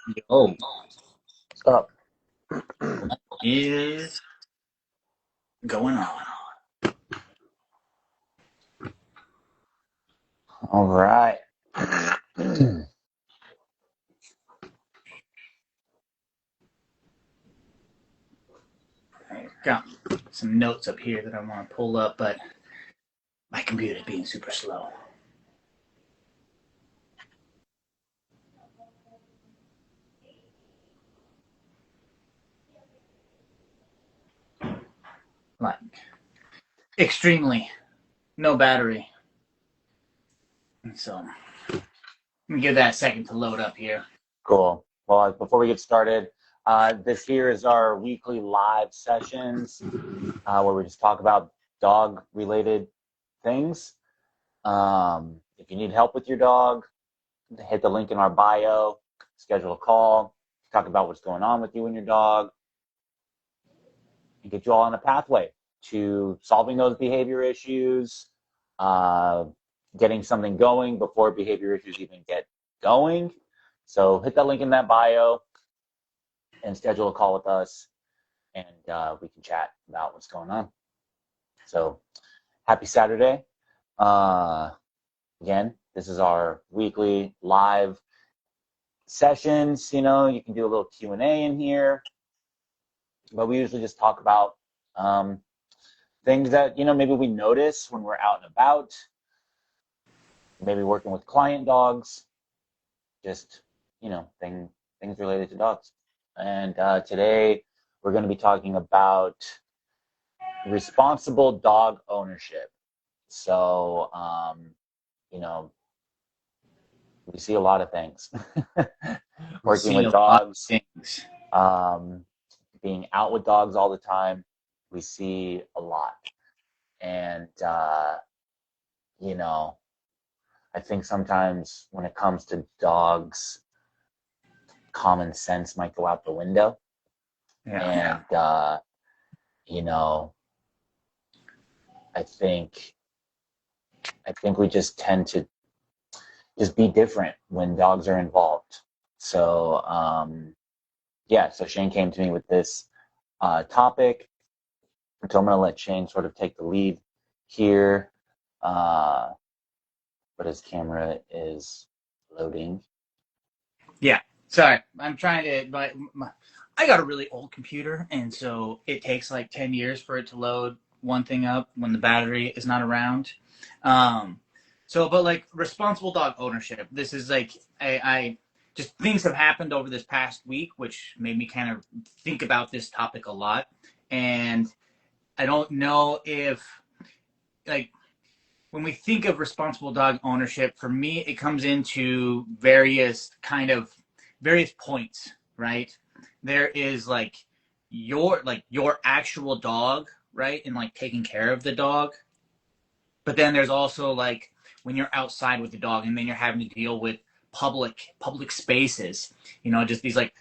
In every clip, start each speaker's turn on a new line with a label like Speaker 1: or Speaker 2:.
Speaker 1: Yo,
Speaker 2: What's up?
Speaker 1: what is going on?
Speaker 2: All right.
Speaker 1: I got some notes up here that I want to pull up, but my computer's being super slow. Like, extremely no battery. And so, let me give that a second to load up here.
Speaker 2: Cool. Well, before we get started, this here is our weekly live sessions where we just talk about dog-related things. If you need help with your dog, hit the link in our bio, schedule a call, talk about what's going on with you and your dog, and get you all on a pathway to solving those behavior issues, uh, getting something going before behavior issues even get going. So hit that link in that bio and schedule a call with us, and we can chat about what's going on. So happy Saturday. Uh, Again, this is our weekly live sessions. You can do a little Q&A in here, but we usually just talk about things that, maybe we notice when we're out and about, maybe working with client dogs, just, things related to dogs. And today we're going to be talking about responsible dog ownership. So, you know, we see a lot of things
Speaker 1: We
Speaker 2: working
Speaker 1: see
Speaker 2: with
Speaker 1: a lot of
Speaker 2: dogs,
Speaker 1: things.
Speaker 2: um, being out with dogs all the time. We see a lot. And, you know, I think sometimes when it comes to dogs, common sense might go out the window.
Speaker 1: Yeah.
Speaker 2: And, you know, I think we just tend to just be different when dogs are involved. So, yeah, so Shane came to me with this topic. So I'm going to let Shane sort of take the lead here. Uh, but his camera is loading.
Speaker 1: Yeah. Sorry. I'm trying to, I got a really old computer, and so it takes like 10 years for it to load one thing up when the battery is not around. Um, but like responsible dog ownership, this is like, I just things have happened over this past week, which made me kind of think about this topic a lot. And I don't know if, like, when we think of responsible dog ownership, for me, it comes into various points, right? There is like your actual dog, right? And like taking care of the dog. But then there's also like when you're outside with the dog and then you're having to deal with public spaces, just these like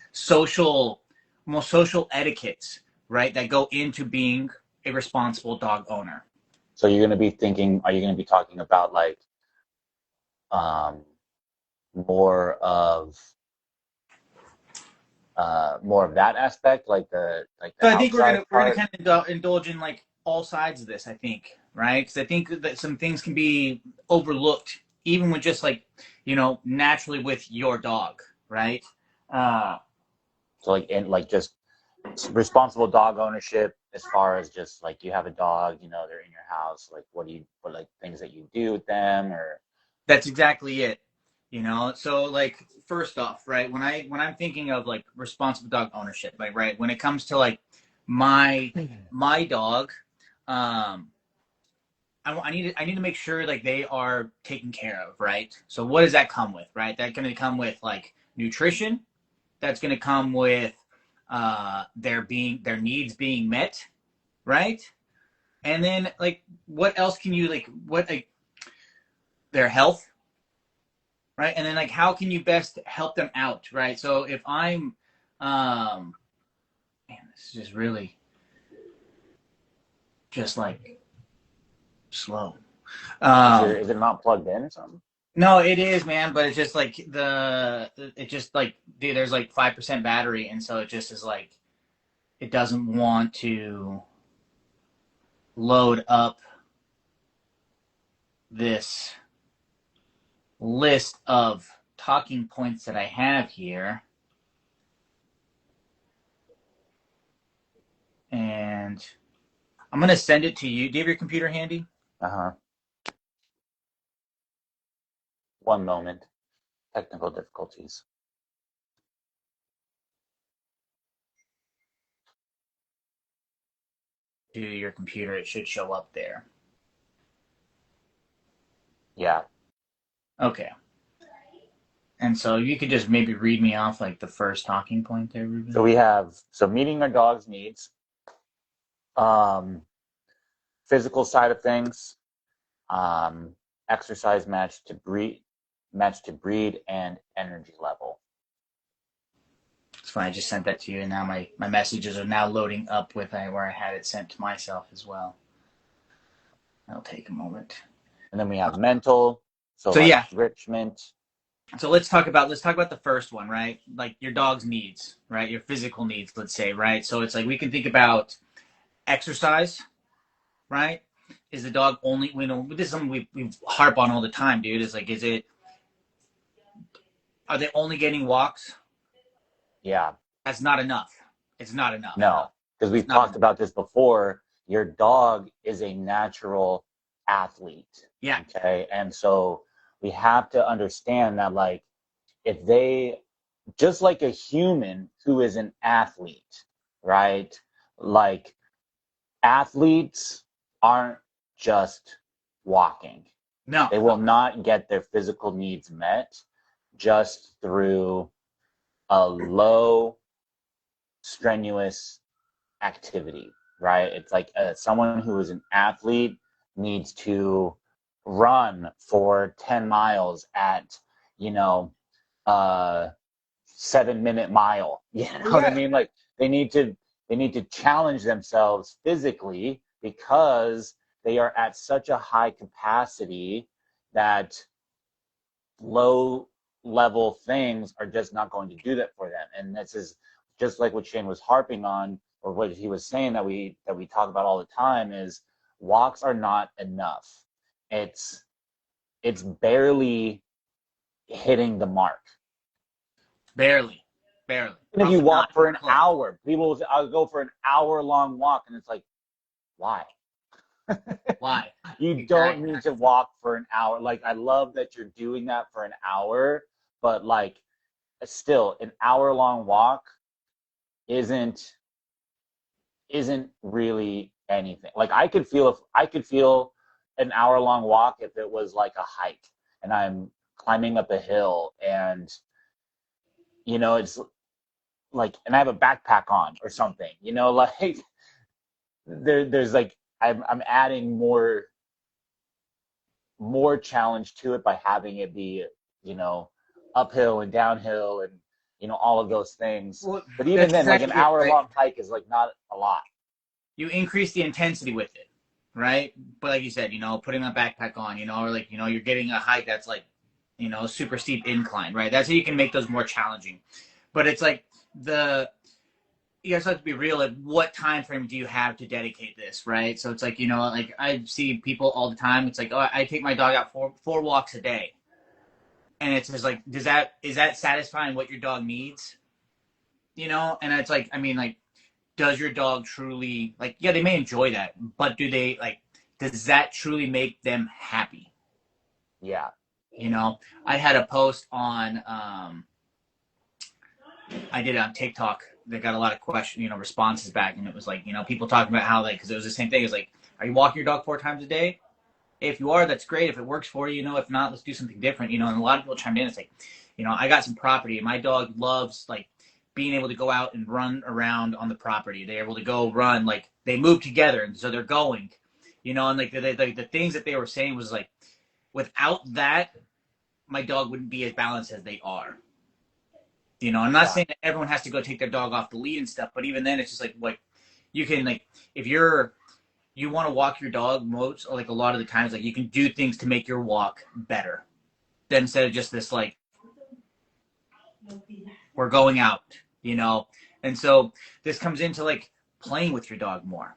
Speaker 1: almost social etiquettes, right? That go into being a responsible dog owner.
Speaker 2: So you're going to be thinking, are you going to be talking about like um, more of that aspect, like the
Speaker 1: So I think
Speaker 2: outside
Speaker 1: we're gonna
Speaker 2: part?
Speaker 1: kind of indulge in like all sides of this. I think, right? Because I think that some things can be overlooked, even with just like naturally with your dog, right? Uh,
Speaker 2: So like just responsible dog ownership as far as just like you have a dog, they're in your house, like what like things that you do with them or
Speaker 1: that's exactly it. So like first off, right? When I'm thinking of like responsible dog ownership, like right when it comes to like my my dog, um, I need to make sure like they are taken care of, right? So what does that come with, right? That's going to come with like nutrition. That's going to come with their needs being met, right? And then like what else can you like their health, right? And then like how can you best help them out, right? So if I'm man, this is just really just like slow.
Speaker 2: is
Speaker 1: Um
Speaker 2: it not plugged in or something?
Speaker 1: No, it is, man, but it's just like it just like, dude, there's like 5% battery, and so it just is like, it doesn't want to load up this list of talking points that I have here. And I'm going to send it to you. Do you have your computer handy?
Speaker 2: Uh-huh. One moment. Technical difficulties.
Speaker 1: To your computer, it should show up there.
Speaker 2: Yeah.
Speaker 1: Okay. And so you could just maybe read me off like the first talking point there,
Speaker 2: So
Speaker 1: Ruben.
Speaker 2: we have meeting our dog's needs, um, physical side of things, um, exercise match to breed, and energy level.
Speaker 1: It's fine. I just sent that to you, and now my messages are now loading up with where I had it sent to myself as well. That'll take a moment.
Speaker 2: And then we have mental, so
Speaker 1: So
Speaker 2: like
Speaker 1: yeah,
Speaker 2: enrichment.
Speaker 1: so let's talk about the first one, right? Like your dog's needs, right? Your physical needs, let's say, right? So it's like we can think about exercise, right? Is the dog only? You know, this is something we harp on all the time, dude. Is like, is it? Are they only getting walks?
Speaker 2: Yeah,
Speaker 1: That's not enough. It's not enough.
Speaker 2: no, because
Speaker 1: It's
Speaker 2: we've
Speaker 1: not
Speaker 2: talked
Speaker 1: enough.
Speaker 2: about this before. Your dog is a natural athlete.
Speaker 1: Yeah.
Speaker 2: Okay. And so we have to understand that, like, if they, just like a human who is an athlete, right? Like, athletes aren't just walking.
Speaker 1: No.
Speaker 2: They will not get their physical needs met just through a low strenuous activity, right? It's like someone who is an athlete needs to run for 10 miles at, you know, 7 minute mile. You know what I
Speaker 1: Yeah.
Speaker 2: mean? Like they need to challenge themselves physically because they are at such a high capacity that low level things are just not going to do that for them. And this is just like what Shane was harping on, or what he was saying that we talk about all the time, is walks are not enough. It's it's barely hitting the mark.
Speaker 1: Barely. Barely.
Speaker 2: Even if you
Speaker 1: Probably not
Speaker 2: walk for
Speaker 1: even
Speaker 2: an
Speaker 1: close.
Speaker 2: hour, people will say, I'll go for an hour long walk, and it's like, why?
Speaker 1: Why?
Speaker 2: You don't
Speaker 1: Exactly.
Speaker 2: need to walk for an hour. Like, I love that you're doing that for an hour, but like, still, an hour long walk isn't really anything. Like, I could feel an hour long walk if it was like a hike and I'm climbing up a hill, and it's like, and I have a backpack on or something, like there's like, I'm adding more challenge to it by having it be, you know, uphill and downhill and, all of those things.
Speaker 1: Well,
Speaker 2: But even
Speaker 1: that's
Speaker 2: then, like, an
Speaker 1: exactly it,
Speaker 2: hour
Speaker 1: right?
Speaker 2: long hike is like not a lot.
Speaker 1: You increase the intensity with it, right? But like you said, putting a backpack on, or like, you're getting a hike that's like, super steep incline, right? That's how you can make those more challenging. But it's like the you guys have to be real. Like, what time frame do you have to dedicate this, right? So it's like, like I see people all the time. It's like, oh, I take my dog out four walks a day, and it's just like, is that satisfying what your dog needs? And it's like, I mean, like, does your dog truly, like, yeah, they may enjoy that, but do they, like, does that truly make them happy?
Speaker 2: Yeah.
Speaker 1: You know, I had a post on, I did it on TikTok that got a lot of responses back, and it was like, people talking about how, like, because it was the same thing. It's like, are you walking your dog 4 times a day? If you are, that's great. If it works for you, if not, let's do something different. And a lot of people chimed in. It's like, I got some property, and my dog loves, like, being able to go out and run around on the property. They're able to go run, like, they move together, and so they're going, and like the things that they were saying was like, without that, my dog wouldn't be as balanced as they are. I'm not
Speaker 2: Yeah.
Speaker 1: saying that everyone has to go take their dog off the lead and stuff, but even then, it's just like you can, like, if you want to walk your dog, most, or like, a lot of the times, like, you can do things to make your walk better then instead of just this like, we're going out, you know? And so this comes into like playing with your dog more,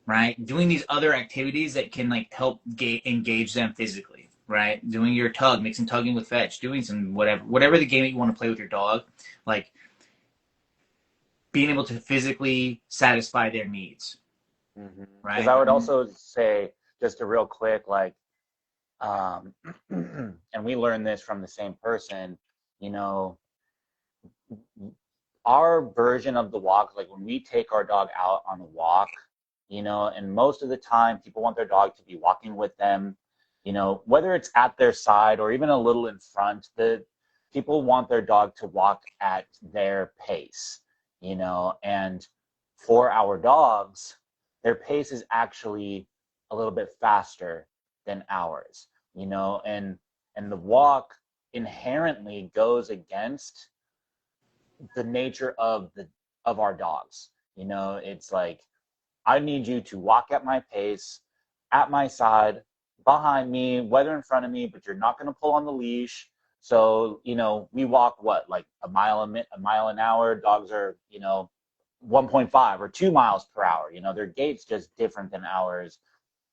Speaker 1: right? Doing these other activities that can like help engage them physically, right? Doing your tug, mixing tugging with fetch, doing some whatever the game that you want to play with your dog, like being able to physically satisfy their needs,
Speaker 2: Because
Speaker 1: right?
Speaker 2: I would also say, just a real quick, like, um, and we learned this from the same person, you know, our version of the walk, like when we take our dog out on a walk, you know, and most of the time people want their dog to be walking with them, you know, whether it's at their side or even a little in front, the people want their dog to walk at their pace, you know, and for our dogs, their pace is actually a little bit faster than ours, you know, and the walk inherently goes against the nature of our dogs. You know, it's like I need you to walk at my pace, at my side, behind me, whether in front of me, but you're not going to pull on the leash. So, you know, we walk what, like a mile an hour. Dogs are, you know, 1.5 or 2 miles per hour. You know, their gait's just different than ours.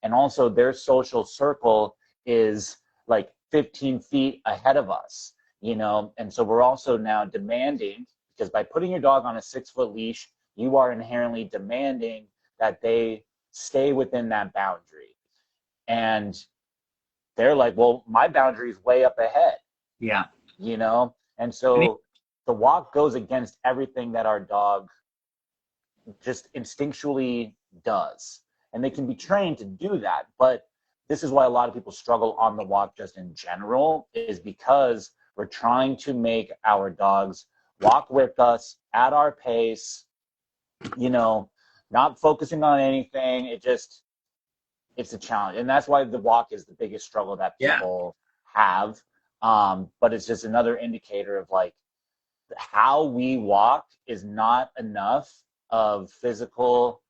Speaker 2: And also their social circle is like 15 feet ahead of us, you know. And so we're also now demanding, because by putting your dog on a 6-foot leash, you are inherently demanding that they stay within that boundary. And they're like, well, my boundary is way up ahead,
Speaker 1: Yeah.
Speaker 2: you know. And so the walk goes against everything that our dog just instinctually does. And they can be trained to do that. But this is why a lot of people struggle on the walk just in general, is because we're trying to make our dogs walk with us at our pace, you know, not focusing on anything. It's a challenge. And that's why the walk is the biggest struggle that
Speaker 1: Yeah.
Speaker 2: people have. But it's just another indicator of like how we walk is not enough of physical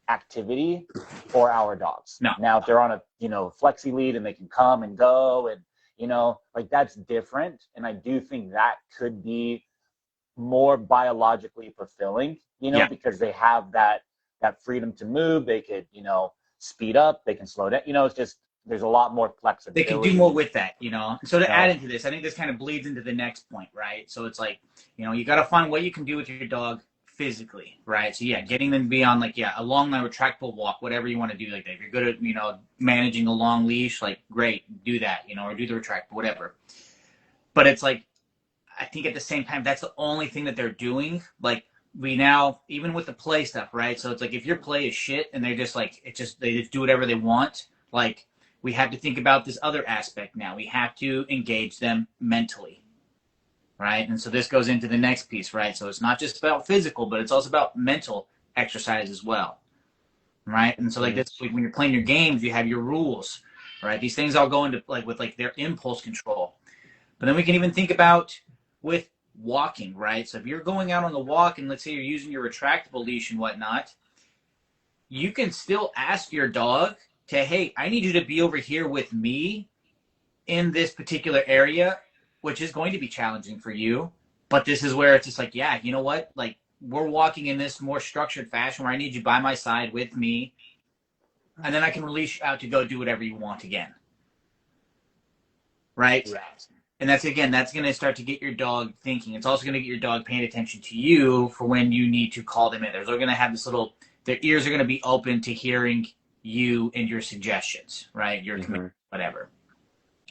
Speaker 2: activity for our dogs.
Speaker 1: No.
Speaker 2: Now, if they're on a, you know, flexi lead and they can come and go and, you know, like that's different. And I do think that could be more biologically fulfilling, you know,
Speaker 1: Yeah.
Speaker 2: because they have that freedom to move. They could, you know, speed up, they can slow down. You know, it's just there's a lot more
Speaker 1: They can do more
Speaker 2: flexibility.
Speaker 1: with that, you know. So
Speaker 2: You
Speaker 1: to add
Speaker 2: know,
Speaker 1: into this, I think this kind of bleeds into the next point, right? So it's like, you know, you got to find what you can do with your dog physically, right? So yeah, getting them to be on like, yeah, a long line retractable walk, whatever you want to do like that. If you're good at, you know, managing a long leash, like great, do that, you know, or do the retract, whatever. But it's like, I think at the same time, that's the only thing that they're doing. Like we now, even with the play stuff, right? So it's like if your play is shit and they're just like, they just do whatever they want. Like we have to think about this other aspect now. We have to engage them mentally, right? And so this goes into the next piece, right? So it's not just about physical, but it's also about mental exercise as well, right? And so like this, like when you're playing your games, you have your rules, right? These things all go into like with like their impulse control. But then we can even think about with walking, right? So if you're going out on the walk and let's say you're using your retractable leash and whatnot, you can still ask your dog to, hey, I need you to be over here with me in this particular area, which is going to be challenging for you. But this is where it's just like, yeah, you know what? Like we're walking in this more structured fashion where I need you by my side with me. And then I can release you out to go do whatever you want again. Right?
Speaker 2: right.
Speaker 1: And that's again, that's going to start to get your dog thinking. It's also going to get your dog paying attention to you for when you need to call them in. They're going to have this little, their ears are going to be open to hearing you and your suggestions, right? Your command, whatever.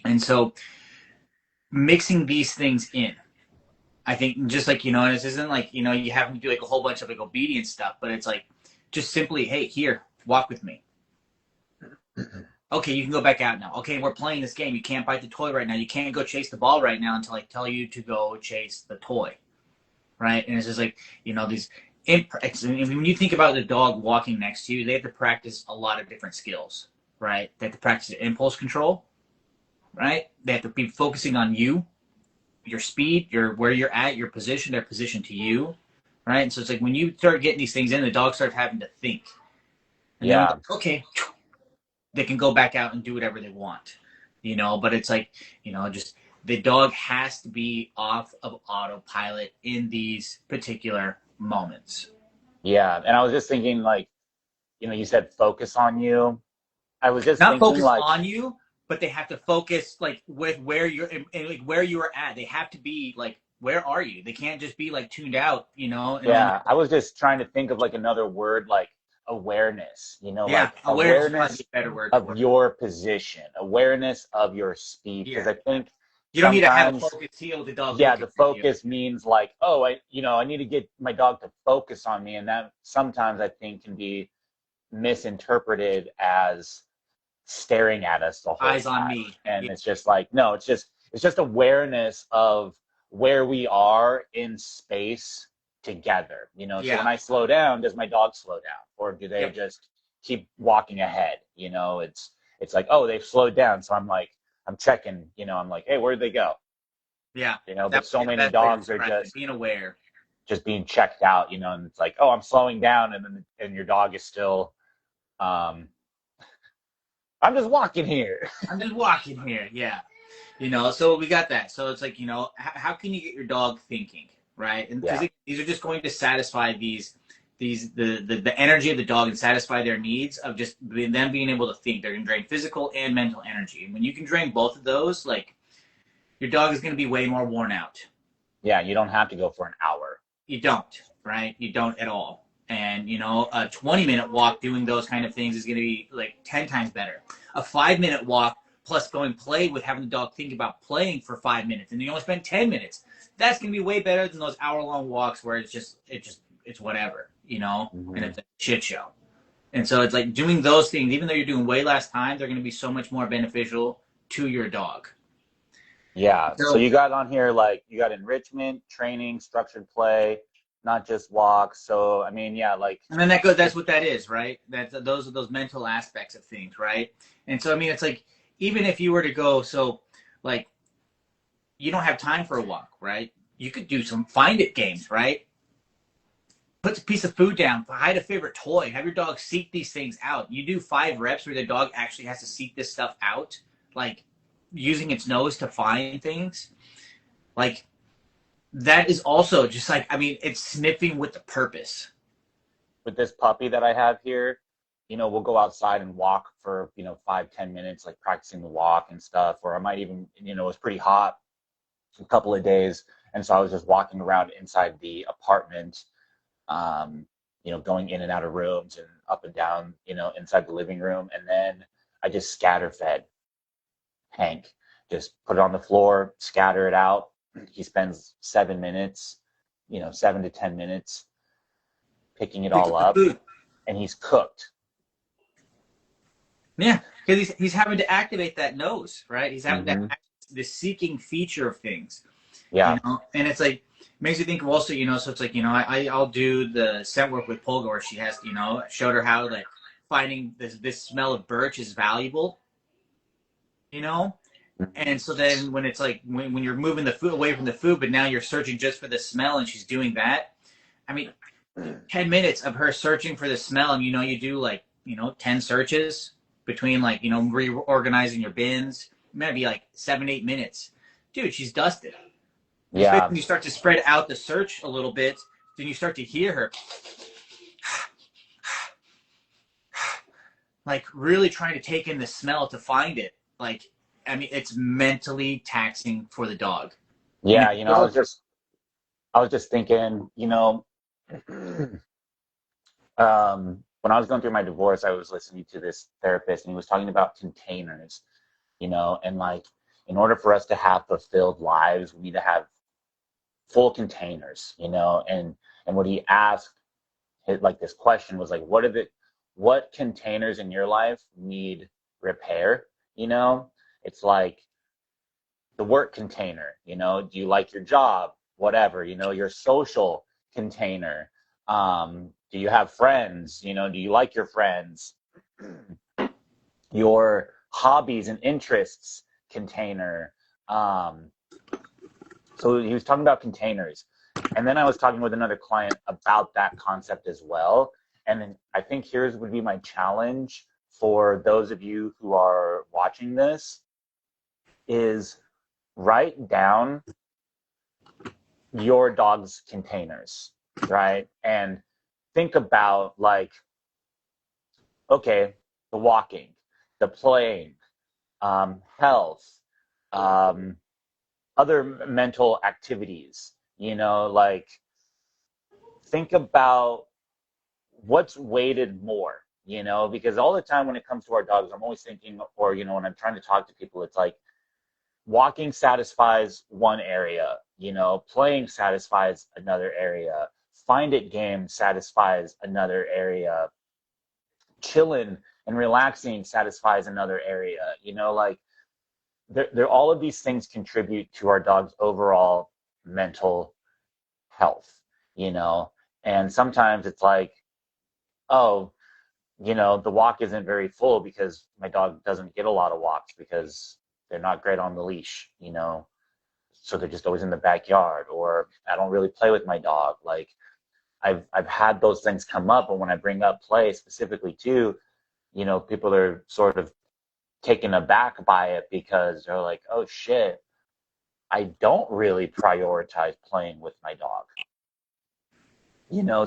Speaker 1: And so mixing these things in, I think just like, you know, this isn't like, you know, you have to do like a whole bunch of like obedience stuff, but it's like just simply, hey, here, walk with me. Okay, you can go back out now. Okay, we're playing this game. You can't bite the toy right now. You can't go chase the ball right now until I tell you to go chase the toy, right? And it's just like, you know, these. When you think about the dog walking next to you, they have to practice a lot of different skills, right? They have to practice impulse control, right? They have to be focusing on you, your speed, your where you're at, your position, their position to you, right? And so it's like when you start getting these things in, the dog starts having to think, and then
Speaker 2: Yeah.
Speaker 1: okay, they can go back out and do whatever they want. but it's like, just the dog has to be off of autopilot in these particular moments.
Speaker 2: Yeah. And I was just thinking, like, you said focus on you. I was just
Speaker 1: Not
Speaker 2: thinking,
Speaker 1: focus
Speaker 2: like,
Speaker 1: on you, but they have to focus like with where you're and like where you are at. They have to be like, where are you? They can't just be like tuned out, and then
Speaker 2: yeah, I was just trying to think of like another word, like awareness,
Speaker 1: yeah,
Speaker 2: like
Speaker 1: awareness would probably be
Speaker 2: awareness
Speaker 1: a better word
Speaker 2: of
Speaker 1: for it.
Speaker 2: your position, awareness of your speed. Because
Speaker 1: Yeah.
Speaker 2: I think
Speaker 1: You don't need to have a
Speaker 2: sometimes,
Speaker 1: focused heel with the dog
Speaker 2: yeah,
Speaker 1: looking
Speaker 2: the
Speaker 1: at you.
Speaker 2: focus means like, oh, I need to get my dog to focus on me. And that sometimes I think can be misinterpreted as staring at us the whole
Speaker 1: Eyes on
Speaker 2: time.
Speaker 1: me.
Speaker 2: And
Speaker 1: Yeah.
Speaker 2: it's just like, no, it's just awareness of where we are in space together. So when
Speaker 1: Yeah.
Speaker 2: I slow down, does my dog slow down? Or do they
Speaker 1: Yep.
Speaker 2: just keep walking ahead? It's like, oh, they've slowed down. So I'm checking, I'm like, hey, where did they go?
Speaker 1: Yeah. That
Speaker 2: But
Speaker 1: would
Speaker 2: so
Speaker 1: be the
Speaker 2: many
Speaker 1: best way to
Speaker 2: dogs are
Speaker 1: describe it. Being aware.
Speaker 2: just being checked out, and it's like, oh, I'm slowing down, and your dog is still, um, I'm just walking here.
Speaker 1: I'm just walking here. Yeah. So we got that. So it's like, how can you get your dog thinking, right? And because
Speaker 2: Yeah.
Speaker 1: these are just going to satisfy the energy of the dog and satisfy their needs of just them being able to think. They're going to drain physical and mental energy. And when you can drain both of those, like your dog is going to be way more worn out.
Speaker 2: Yeah, you don't have to go for an hour.
Speaker 1: You don't, right? You don't at all. And a 20-minute walk doing those kind of things is going to be like 10 times better. A 5-minute walk plus going play with having the dog think about playing for 5 minutes, and you only spend 10 minutes. That's going to be way better than those hour-long walks where it's whatever, and
Speaker 2: Hmm.
Speaker 1: it's a shit show. And so it's like doing those things, even though you're doing way less time, they're going to be so much more beneficial to your dog.
Speaker 2: Yeah. So
Speaker 1: So
Speaker 2: you got on here, like, you got enrichment, training, structured play, not just walks. So I mean, yeah, like,
Speaker 1: And then that goes. That's what that is, right? Those are those mental aspects of things, right? And so I mean, it's like even if you were to go, so like you don't have time for a walk, right? You could do some find it games, right? Put a piece of food down, hide a favorite toy, have your dog seek these things out. You do 5 reps where the dog actually has to seek this stuff out, like using its nose to find things. Like that is also just like, I mean, it's sniffing with the purpose.
Speaker 2: with this puppy that I have here, we'll go outside and walk for 5-10 minutes, like practicing the walk and stuff. Or I might even, it was pretty hot a couple of days, and so I was just walking around inside the apartment, um, going in and out of rooms and up and down, inside the living room. And then I just scatter fed Hank. Just put it on the floor, scatter it out. He spends 7 minutes, 7 to 10 minutes picking it
Speaker 1: Pick
Speaker 2: all
Speaker 1: up the
Speaker 2: up,
Speaker 1: food.
Speaker 2: and he's cooked.
Speaker 1: Yeah, because he's having to activate that nose, right? He's having to
Speaker 2: Hmm.
Speaker 1: the seeking feature of things,
Speaker 2: Yeah.
Speaker 1: and it's like makes you think of also, so it's like, I'll do the scent work with Polga where she has, showed her how like finding this smell of birch is valuable, you know, and so then when it's like when you're moving the food away from the food, but now you're searching just for the smell, and she's doing that. I mean, 10 minutes of her searching for the smell, and you do like 10 searches between like reorganizing your bins. It might be like 7-8 minutes, dude. She's dusted. Especially
Speaker 2: Yeah.
Speaker 1: when you start to spread out the search a little bit, then you start to hear her like really trying to take in the smell to find it. Like, I mean, it's mentally taxing for the dog. And if
Speaker 2: Yeah.
Speaker 1: the dog,
Speaker 2: I was just thinking, when I was going through my divorce, I was listening to this therapist, and he was talking about containers, and like, in order for us to have fulfilled lives, we need to have full containers, and what he asked, like, this question was like, what containers in your life need repair? It's like the work container, do you like your job? Whatever, your social container. Do you have friends? Do you like your friends? Your hobbies and interests container. Um, so he was talking about containers. And then I was talking with another client about that concept as well. And then I think here's would be my challenge for those of you who are watching this. is write down your dog's containers, right? And think about like, okay, the walking, the playing, health, um, other mental activities, like think about what's weighted more, because all the time when it comes to our dogs, I'm always thinking, or, when I'm trying to talk to people, it's like walking satisfies one area, playing satisfies another area, find it game satisfies another area, chilling and relaxing satisfies another area, like there all of these things contribute to our dog's overall mental health, you know, and sometimes it's like, oh, the walk isn't very full because my dog doesn't get a lot of walks because they're not great on the leash, so they're just always in the backyard, or I don't really play with my dog. Like I've had those things come up, and when I bring up play specifically too, people are sort of taken aback by it because they're like, oh shit, I don't really prioritize playing with my dog.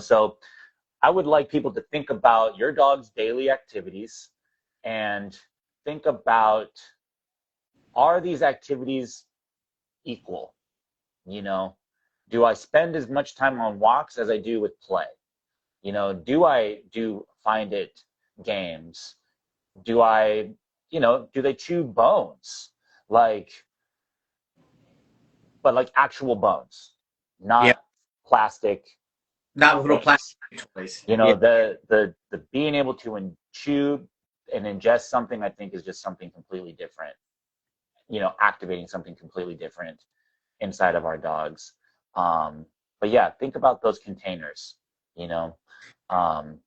Speaker 2: So I would like people to think about your dog's daily activities and think about, are these activities equal? Do I spend as much time on walks as I do with play? Do I do find it games? Do I, do they chew bones? Like, but like actual bones,
Speaker 1: Yeah,
Speaker 2: not plastic
Speaker 1: not little
Speaker 2: things.
Speaker 1: plastic toys. Yeah,
Speaker 2: The being able to chew and ingest something, I think, is just something completely different. Activating something completely different inside of our dogs. But yeah, think about those containers, you know, um,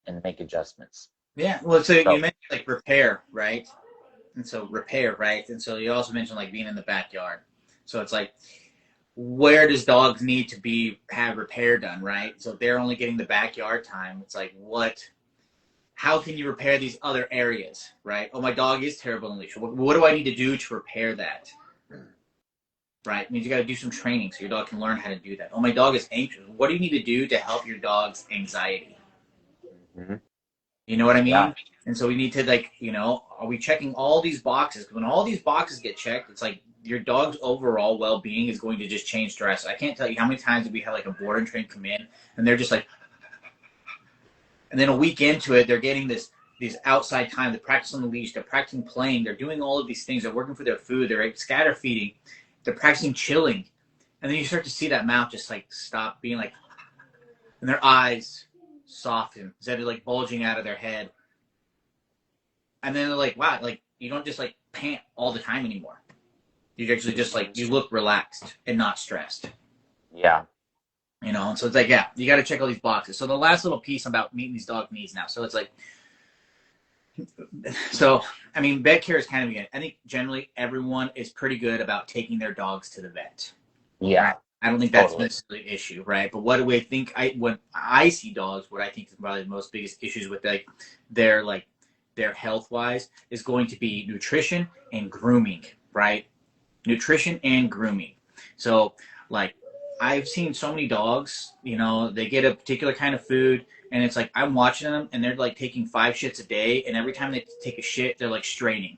Speaker 2: and make adjustments.
Speaker 1: yeah. Well, so you
Speaker 2: So
Speaker 1: mentioned like repair, right? And so repair, right? And so you also mentioned like being in the backyard. So it's like, where does dogs need to be have repair done, right? So if they're only getting the backyard time, it's like what? How can you repair these other areas, right? Oh, my dog is terrible in leash. What do I need to do to repair that? Right? It means you got to do some training so your dog can learn how to do that. Oh, my dog is anxious. What do you need to do to help your dog's anxiety?
Speaker 2: mhm,
Speaker 1: You know what I
Speaker 2: yeah,
Speaker 1: mean? And so we need to like, are we checking all these boxes? Because when all these boxes get checked, it's like your dog's overall well-being is going to just change drastically. I can't tell you how many times we have like a board and train come in and they're just like, and then a week into it, they're getting these outside time. They're practicing on the leash. They're practicing playing. They're doing all of these things. They're working for their food. They're like, scatter feeding. They're practicing chilling. And then you start to see that mouth just like stop being like, and their eyes soften instead of like bulging out of their head. And then they're like, wow, like you don't just like pant all the time anymore. You actually just like you look relaxed and not stressed.
Speaker 2: yeah,
Speaker 1: And so it's like, yeah, you got to check all these boxes. So the last little piece about meeting these dog needs now. So it's like, so I mean, vet care is kind of again. I think generally everyone is pretty good about taking their dogs to the vet.
Speaker 2: yeah,
Speaker 1: Right? I don't think that's
Speaker 2: totally.
Speaker 1: necessarily an issue, right? But what do we think? When I see dogs, what I think is probably the most biggest issues with like their health wise is going to be nutrition and grooming, right? Nutrition and grooming. So like I've seen so many dogs, they get a particular kind of food and it's like I'm watching them and they're like taking 5 shits a day and every time they take a shit they're like straining.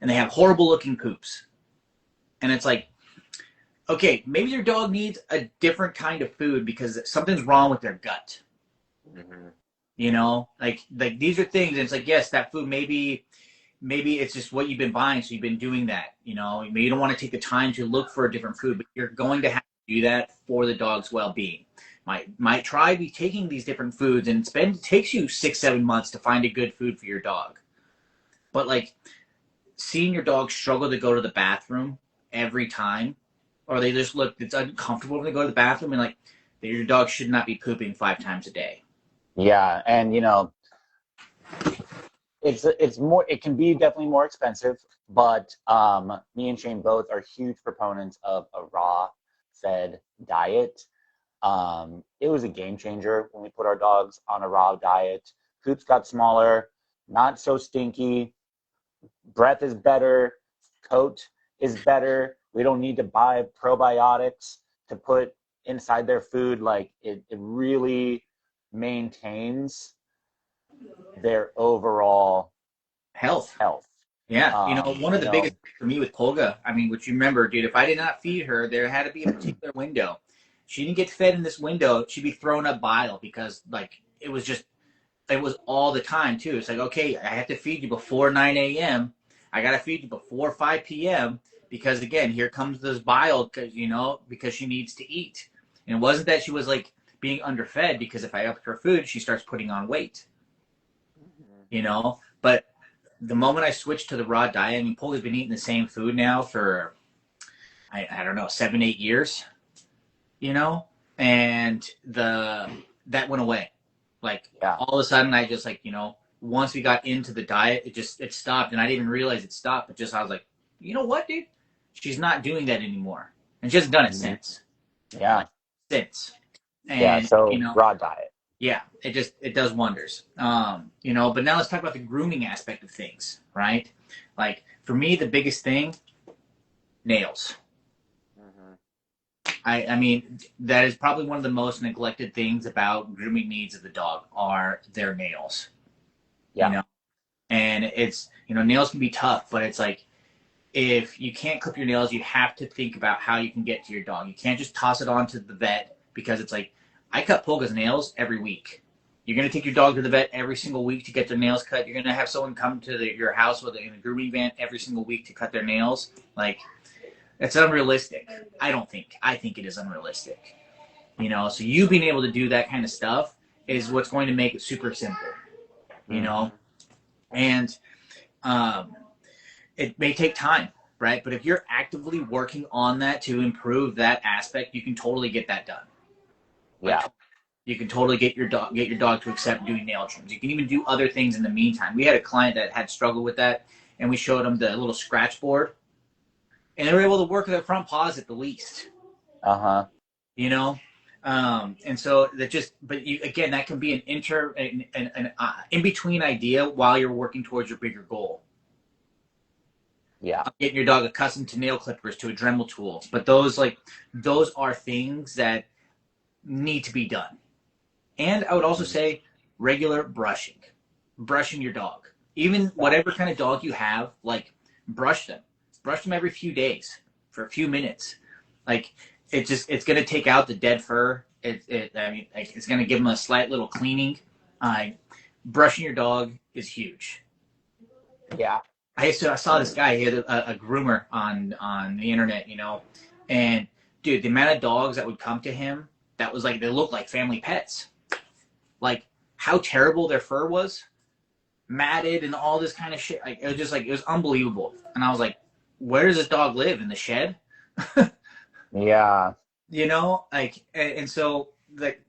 Speaker 1: And they have horrible looking poops. And it's like, okay, maybe your dog needs a different kind of food because something's wrong with their gut.
Speaker 2: Hmm.
Speaker 1: Like these are things. And it's like, yes, that food maybe it's just what you've been buying, so you've been doing that. Maybe you don't want to take the time to look for a different food, but you're going to have to do that for the dog's well-being. Might try be taking these different foods, and it takes you 6-7 months to find a good food for your dog. But like seeing your dog struggle to go to the bathroom every time, or they just look it's uncomfortable when they go to the bathroom, and like your dog should not be pooping 5 times a day.
Speaker 2: Yeah, and it's more. It can be definitely more expensive, but me and Shane both are huge proponents of a raw fed diet. It was a game changer when we put our dogs on a raw diet. Poops got smaller, not so stinky, breath is better, coat is better. We don't need to buy probiotics to put inside their food. Like it really maintains their overall
Speaker 1: Health.
Speaker 2: health.
Speaker 1: Yeah, one of
Speaker 2: You
Speaker 1: the biggest
Speaker 2: know,
Speaker 1: things for me with Polga, I mean, which you remember, dude, if I did not feed her, there had to be a particular window. She didn't get fed in this window, she'd be throwing up bile because, like, it was all the time, too. It's like, okay, I have to feed you before 9 a.m. I got to feed you before 5 p.m. because, again, here comes this bile because she needs to eat. And it wasn't that she was, like, being underfed because if I upped her food, she starts putting on weight, But the moment I switched to the raw diet, I mean, Polly's been eating the same food now for, I don't know, 7, 8 years, and that went away. Like
Speaker 2: yeah.
Speaker 1: all of a sudden, I just once we got into the diet, it stopped, and I didn't even realize it stopped. But I was like, you know what, dude? She's not doing that anymore, and she hasn't done it
Speaker 2: Mm-hmm.
Speaker 1: since.
Speaker 2: Yeah.
Speaker 1: Like since,
Speaker 2: Yeah.
Speaker 1: and
Speaker 2: So raw diet.
Speaker 1: yeah, it does wonders. But now let's talk about the grooming aspect of things, right? Like for me, the biggest thing, nails.
Speaker 2: Mm-hmm.
Speaker 1: I mean, that is probably one of the most neglected things about grooming needs of the dog are their nails. You
Speaker 2: Yeah.
Speaker 1: know, and it's nails can be tough, but it's like if you can't clip your nails, you have to think about how you can get to your dog. You can't just toss it on to the vet because it's like I cut Polga's nails every week. You're gonna take your dog to the vet every single week to get their nails cut. You're gonna have someone come to your house in a grooming van every single week to cut their nails. Like it's unrealistic. I don't think. I think it is unrealistic. So you being able to do that kind of stuff is what's going to make it super simple. You know,
Speaker 2: Mm-hmm.
Speaker 1: and um, it may take time, right? But if you're actively working on that to improve that aspect, you can totally get that done. Like
Speaker 2: Yeah.
Speaker 1: you can totally get your dog to accept doing nail trims. You can even do other things in the meantime. We had a client that had struggled with that, and we showed them the little scratch board, and they were able to work their front paws at the least.
Speaker 2: Uh-huh.
Speaker 1: You know, and so but again, that can be an in between idea while you're working towards your bigger goal.
Speaker 2: Yeah.
Speaker 1: Getting your dog accustomed to nail clippers, to a Dremel tool, but those are things that need to be done. And I would also
Speaker 2: Mm-hmm.
Speaker 1: say regular brushing your dog, even
Speaker 2: Yeah.
Speaker 1: whatever kind of dog you have, like brush them every few days for a few minutes. Like it's gonna take out the dead fur. I mean, like, it's gonna give them a slight little cleaning. Uh, Brushing your dog is huge.
Speaker 2: Yeah.
Speaker 1: I saw this guy. He had a groomer on the internet, and dude, the amount of dogs that would come to him that was like they looked like family pets. Like how terrible their fur was, matted and all this kind of shit. Like it was unbelievable. And I was like, where does this dog live in the shed?
Speaker 2: Yeah.
Speaker 1: And so like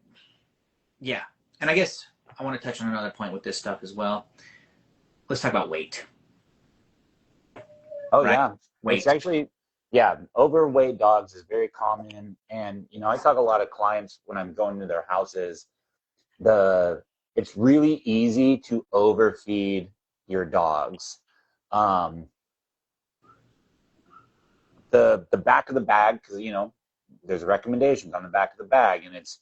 Speaker 1: yeah. And I guess I want to touch on another point with this stuff as well. Let's talk about weight,
Speaker 2: Oh
Speaker 1: right?
Speaker 2: yeah. It's
Speaker 1: Weight.
Speaker 2: actually, yeah, overweight dogs is very common. And I talk a lot of clients when I'm going to their houses, the it's really easy to overfeed your dogs. Um, the back of the bag, because there's recommendations on the back of the bag, and it's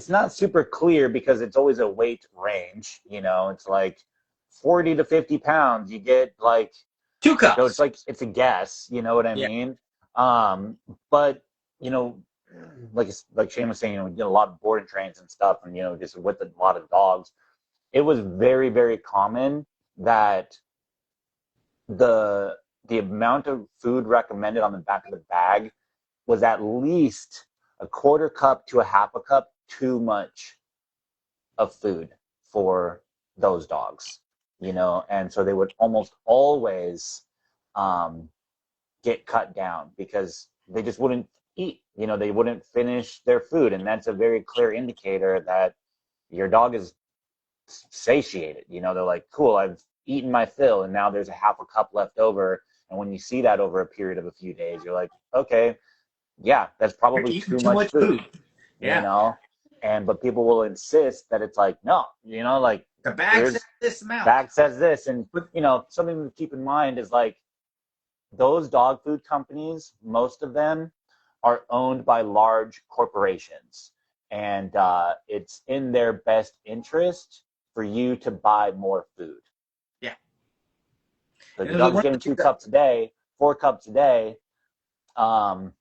Speaker 2: not super clear because it's always a weight range. It's like 40 to 50 pounds. You get like,
Speaker 1: Two
Speaker 2: so it's
Speaker 1: cups.
Speaker 2: like it's a guess. You know what I
Speaker 1: Yeah.
Speaker 2: mean? But you know, like Shane was saying, we did a lot of boarding trains and stuff, and just with a lot of dogs, it was very, very common that the the amount of food recommended on the back of the bag was at least a quarter cup to a half a cup too much of food for those dogs, and so they would almost always um, get cut down because they just wouldn't eat. They wouldn't finish their food, and that's a very clear indicator that your dog is satiated. They're like, cool, I've eaten my fill, and now there's a half a cup left over. And when you see that over a period of a few days, you're like, okay, yeah, that's
Speaker 1: You're
Speaker 2: probably
Speaker 1: eating
Speaker 2: too
Speaker 1: too
Speaker 2: much
Speaker 1: much
Speaker 2: food,
Speaker 1: food.
Speaker 2: you
Speaker 1: Yeah.
Speaker 2: know? But people will insist that it's like, no, like
Speaker 1: The bag says
Speaker 2: here's
Speaker 1: this amount.
Speaker 2: bag says this. And,
Speaker 1: But
Speaker 2: something to keep in mind is like those dog food companies, most of them are owned by large corporations, and it's in their best interest for you to buy more food.
Speaker 1: Yeah.
Speaker 2: So if
Speaker 1: And
Speaker 2: your
Speaker 1: it was
Speaker 2: dog is
Speaker 1: one of
Speaker 2: getting
Speaker 1: the things
Speaker 2: 2 cups a day, 4 cups a day, um,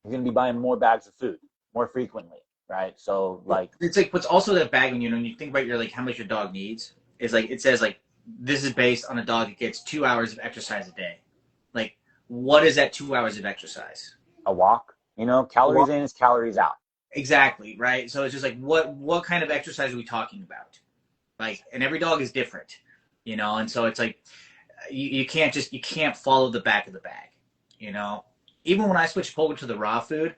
Speaker 2: you're going to be buying more bags of food more frequently, right? So like,
Speaker 1: it's like what's also that bag when when you think about your like how much your dog needs is like it says like this is based on a dog that gets 2 hours of exercise a day. Like what is that 2 hours of exercise?
Speaker 2: a walk,
Speaker 1: A
Speaker 2: calories
Speaker 1: walk.
Speaker 2: in is calories out.
Speaker 1: Exactly, right? So it's just like what kind of exercise are we talking about? Like and every dog is different, and so it's like you can't just you can't follow the back of the bag, you know. Even when I switched Polka to the raw food,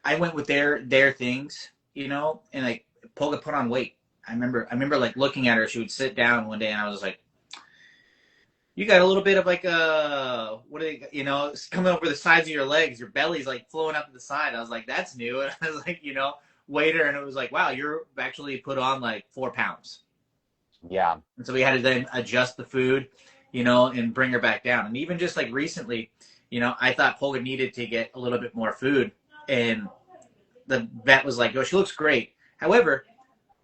Speaker 1: I went with their things, and like Polka put on weight. I remember like looking at her. She would sit down one day, and I was like, "You got a little bit of like what are they? It's coming over the sides of your legs. Your belly's like flowing up to the side." I was like, "That's new." And I was like, weighed her, and it was like, "Wow, you're actually put on like 4 pounds."
Speaker 2: Yeah.
Speaker 1: And so we had to then adjust the food, and bring her back down. And even just like recently, I thought Polka needed to get a little bit more food, and the vet was like, "Oh, she looks great." However,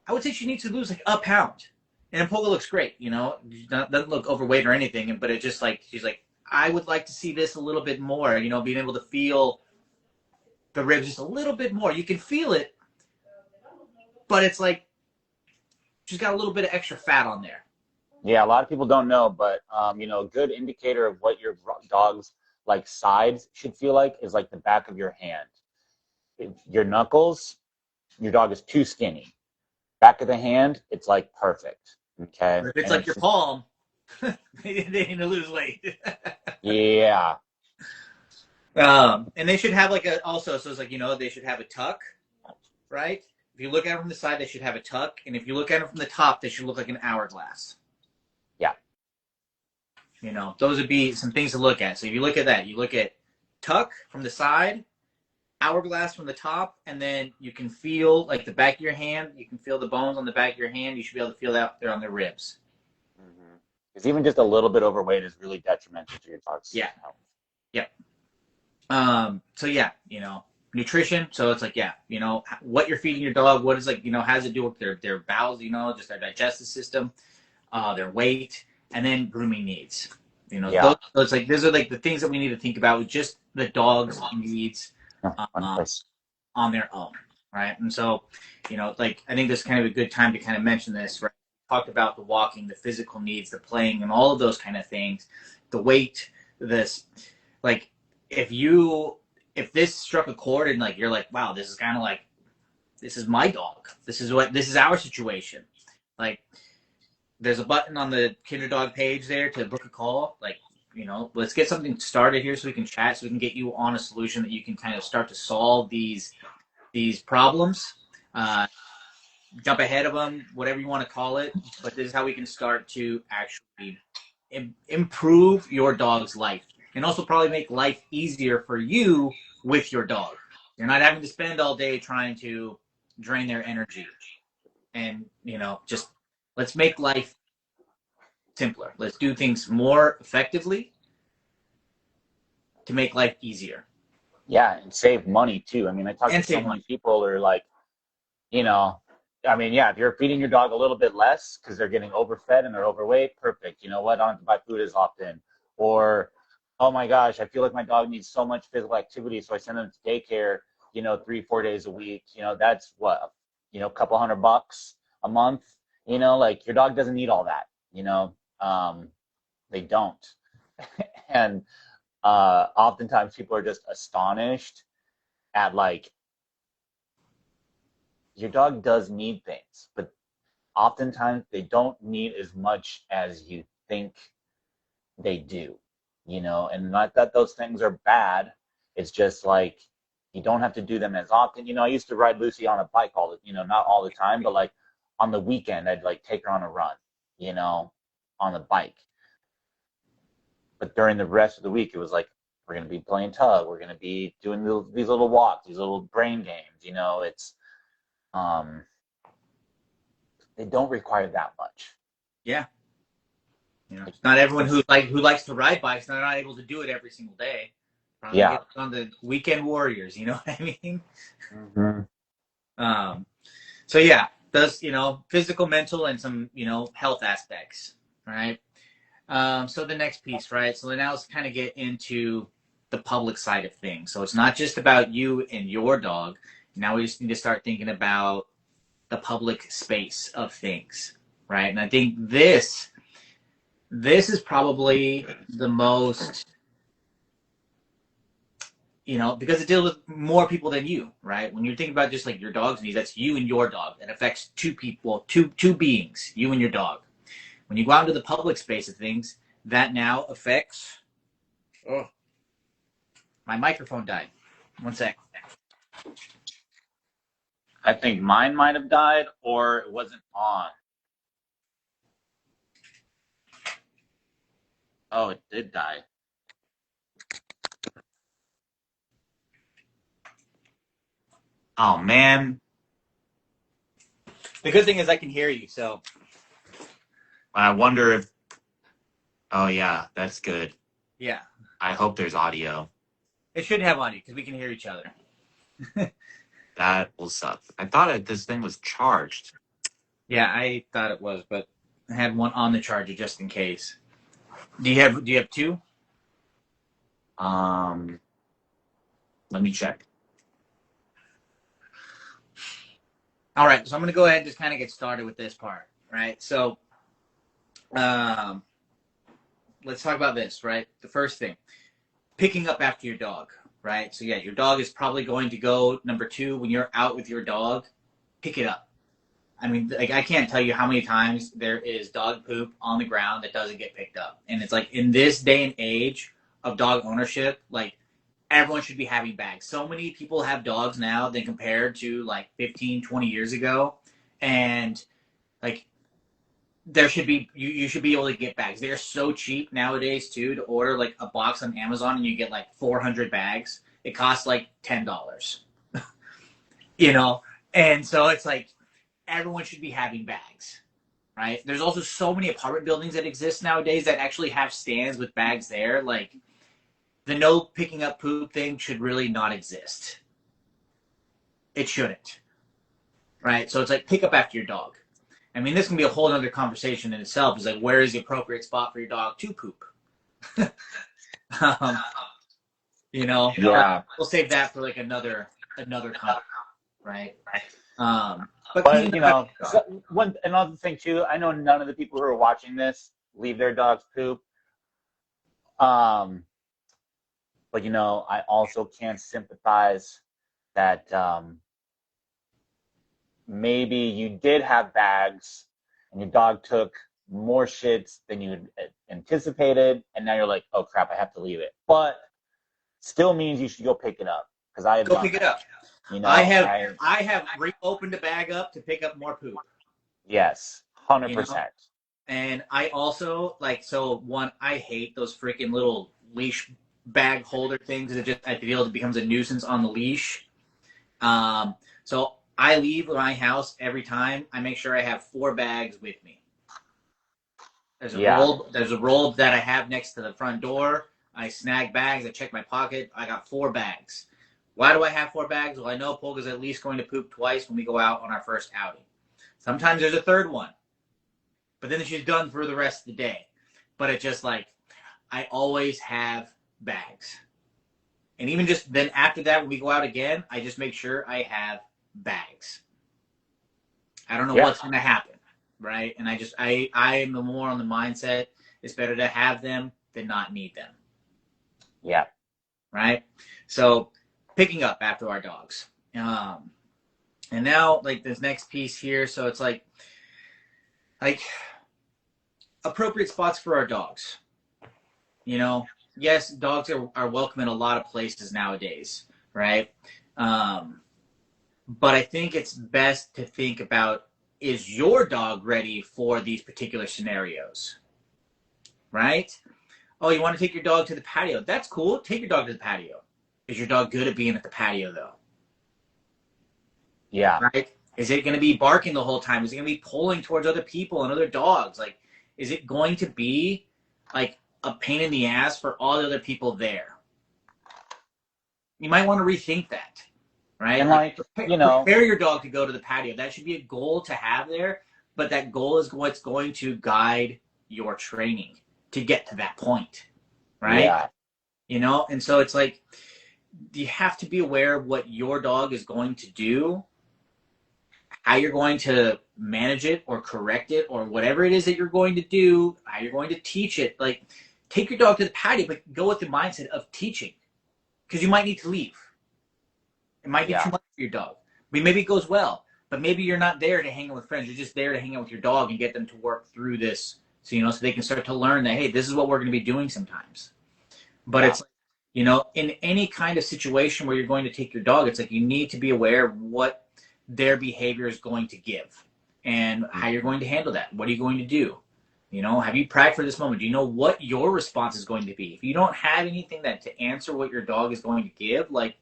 Speaker 1: I would say she needs to lose like a pound. And Polka looks great, doesn't look overweight or anything. But it just like she's like, I would like to see this a little bit more, being able to feel the ribs just a little bit more. You can feel it, but it's like she's got a little bit of extra fat on there.
Speaker 2: Yeah, a lot of people don't know, but a good indicator of what your dog's like sides should feel like is like the back of your hand. If your knuckles, your dog is too skinny. Back of the hand, it's like perfect. Okay,
Speaker 1: But if it's
Speaker 2: and
Speaker 1: like
Speaker 2: it's
Speaker 1: your
Speaker 2: just,
Speaker 1: palm, they need to lose weight.
Speaker 2: yeah,
Speaker 1: And they should have like a also, so it's like they should have a tuck, right? If you look at it from the side, they should have a tuck, and if you look at it from the top, they should look like an hourglass.
Speaker 2: yeah.
Speaker 1: Those would be some things to look at. So if you look at that, you look at tuck from the side, hourglass from the top, and then you can feel like the back of your hand. You can feel the bones on the back of your hand. You should be able to feel that there on the ribs.
Speaker 2: Because even just a little bit overweight is really detrimental to your dog's
Speaker 1: Yeah.
Speaker 2: health.
Speaker 1: Yep. So yeah, nutrition. So it's like, yeah, what you're feeding your dog, what is like, how does it do with their bowels, just their digestive system, their weight, and then grooming needs.
Speaker 2: Yeah.
Speaker 1: Those like those are like the things that we need to think about with just the dog's needs
Speaker 2: Oh, one
Speaker 1: uh,
Speaker 2: place.
Speaker 1: on their own, right? And so, like I think this is kind of a good time to kind of mention this, right? We talked about the walking, the physical needs, the playing, and all of those kind of things, the weight, this, like if this struck a chord and like you're like, wow, this is kind of like this is my dog, this is our situation, like there's a button on the Kinder Dog page there to book a call. Like, let's get something started here so we can chat, so we can get you on a solution that you can kind of start to solve these problems. Uh, Jump ahead of them, whatever you want to call it. But this is how we can start to actually improve your dog's life, and also probably make life easier for you with your dog. You're not having to spend all day trying to drain their energy, and just let's make life simpler. Let's do things more effectively to make life easier
Speaker 2: Yeah, and save money too. I mean, I talk to
Speaker 1: and
Speaker 2: so
Speaker 1: save money.
Speaker 2: many people who are like, you know, I mean, yeah, if you're feeding your dog a little bit less because they're getting overfed and they're overweight, perfect. You know what? I don't have to buy food as often. Or, oh my gosh, I feel like my dog needs so much physical activity, so I send them to daycare, 3, 4 days a week. That's what, a couple $100 a month. Like your dog doesn't need all that. They don't. And oftentimes people are just astonished at like your dog does need things, but oftentimes they don't need as much as you think they do, and not that those things are bad. It's just like you don't have to do them as often. I used to ride Lucy on a bike not all the time, but like on the weekend, I'd like take her on a run, on the bike. But during the rest of the week, it was like, we're going to be playing tug. We're going to be doing these little walks, these little brain games. It's, um, they don't require that much.
Speaker 1: Yeah. You know, it's not everyone who likes to ride bikes. They're not able to do it every single day. Probably
Speaker 2: Yeah.
Speaker 1: get on the weekend warriors. You know what I mean?
Speaker 2: Mm-hmm.
Speaker 1: Um, so yeah, does physical, mental, and some health aspects, right? So the next piece, right? So now let's kind of get into the public side of things. So it's not just about you and your dog. Now we just need to start thinking about the public space of things, right? And I think this is probably the most, because it deals with more people than you, right? When you're thinking about just like your dog's needs, that's you and your dog. It affects two people, two beings, you and your dog. When you go out into the public space of things, that now affects. Oh, my microphone died. One sec.
Speaker 2: I think mine might have died or it wasn't on. Oh, it did die.
Speaker 1: Oh man. The good thing is I can hear you, so
Speaker 2: I wonder if. Oh, yeah, that's good.
Speaker 1: yeah.
Speaker 2: I hope there's audio.
Speaker 1: It should have audio because we can hear each other.
Speaker 2: That will suck. I thought this thing was charged.
Speaker 1: Yeah, I thought it was, but I had one on the charger just in case. Do you have two?
Speaker 2: Let me check.
Speaker 1: All right, so I'm going to go ahead and just kind of get started with this part, right? So, let's talk about this, right? The first thing, picking up after your dog, right? So yeah, your dog is probably going to go number two when you're out with your dog. Pick it up. I mean, like I can't tell you how many times there is dog poop on the ground that doesn't get picked up, and it's like in this day and age of dog ownership, like everyone should be having bags. So many people have dogs now than compared to like 15, 20 years ago, and like there should be you should be able to get bags. They're so cheap nowadays too to order like a box on Amazon and you get like 400 bags. It costs like $10, you know, and so it's like everyone should be having bags, right? There's also so many apartment buildings that exist nowadays that actually have stands with bags there. Like the no picking up poop thing should really not exist. It shouldn't, right? So it's like pick up after your dog. I mean, this can be a whole other conversation in itself. Is like, where is the appropriate spot for your dog to poop? um,
Speaker 2: Yeah.
Speaker 1: we'll save that for like another topic, right? But
Speaker 2: But,
Speaker 1: cleaning up.
Speaker 2: another thing, too, I know none of the people who are watching this leave their dogs poop. But, I also can sympathize that maybe you did have bags and your dog took more shits than you anticipated, and now you're like, oh crap, I have to leave it. But still means you should go pick it up because I have
Speaker 1: Go
Speaker 2: done
Speaker 1: pick it
Speaker 2: that.
Speaker 1: up. I have reopened a bag up to pick up more poop.
Speaker 2: Yes, 100%.
Speaker 1: And I also I hate those freaking little leash bag holder things. I feel it becomes a nuisance on the leash. So I leave my house every time. I make sure I have 4 bags with me. There's a roll that I have next to the front door. I snag bags. I check my pocket. I got 4 bags. Why do I have 4 bags? Well, I know Polka's at least going to poop twice when we go out on our first outing. Sometimes there's a third one, but then she's done for the rest of the day. But it's just like I always have bags, and even just then after that, when we go out again, I just make sure I have bags. I don't know what's going to happen, right? And I am more on the mindset it's better to have them than not need them.
Speaker 2: Yeah.
Speaker 1: Right? So picking up after our dogs. And now like this next piece here, so it's like appropriate spots for our dogs. Yes, dogs are welcome in a lot of places nowadays, right? But I think it's best to think about, is your dog ready for these particular scenarios, right? Oh, you want to take your dog to the patio? That's cool. Take your dog to the patio. Is your dog good at being at the patio, though?
Speaker 2: Yeah.
Speaker 1: Right? Is it going to be barking the whole time? Is it going to be pulling towards other people and other dogs? Like, is it going to be like a pain in the ass for all the other people there? You might want to rethink that, right?
Speaker 2: And
Speaker 1: Like
Speaker 2: like, you know,
Speaker 1: prepare your dog to go to the patio. That should be a goal to have there, but that goal is what's going to guide your training to get to that point, right?
Speaker 2: yeah,
Speaker 1: You know, and so it's like you have to be aware of what your dog is going to do, how you're going to manage it or correct it or whatever it is that you're going to do, how you're going to teach it. Like, take your dog to the patio, but go with the mindset of teaching because you might need to leave. It might be too
Speaker 2: yeah,
Speaker 1: much for your dog. I mean, maybe it goes well, but maybe you're not there to hang out with friends. You're just there to hang out with your dog and get them to work through this, so so they can start to learn that, hey, this is what we're going to be doing sometimes. But
Speaker 2: yeah,
Speaker 1: it's in any kind of situation where you're going to take your dog, it's like you need to be aware of what their behavior is going to give and how you're going to handle that. What are you going to do? Have you practiced for this moment? Do you know what your response is going to be? If you don't have anything that to answer what your dog is going to give, like,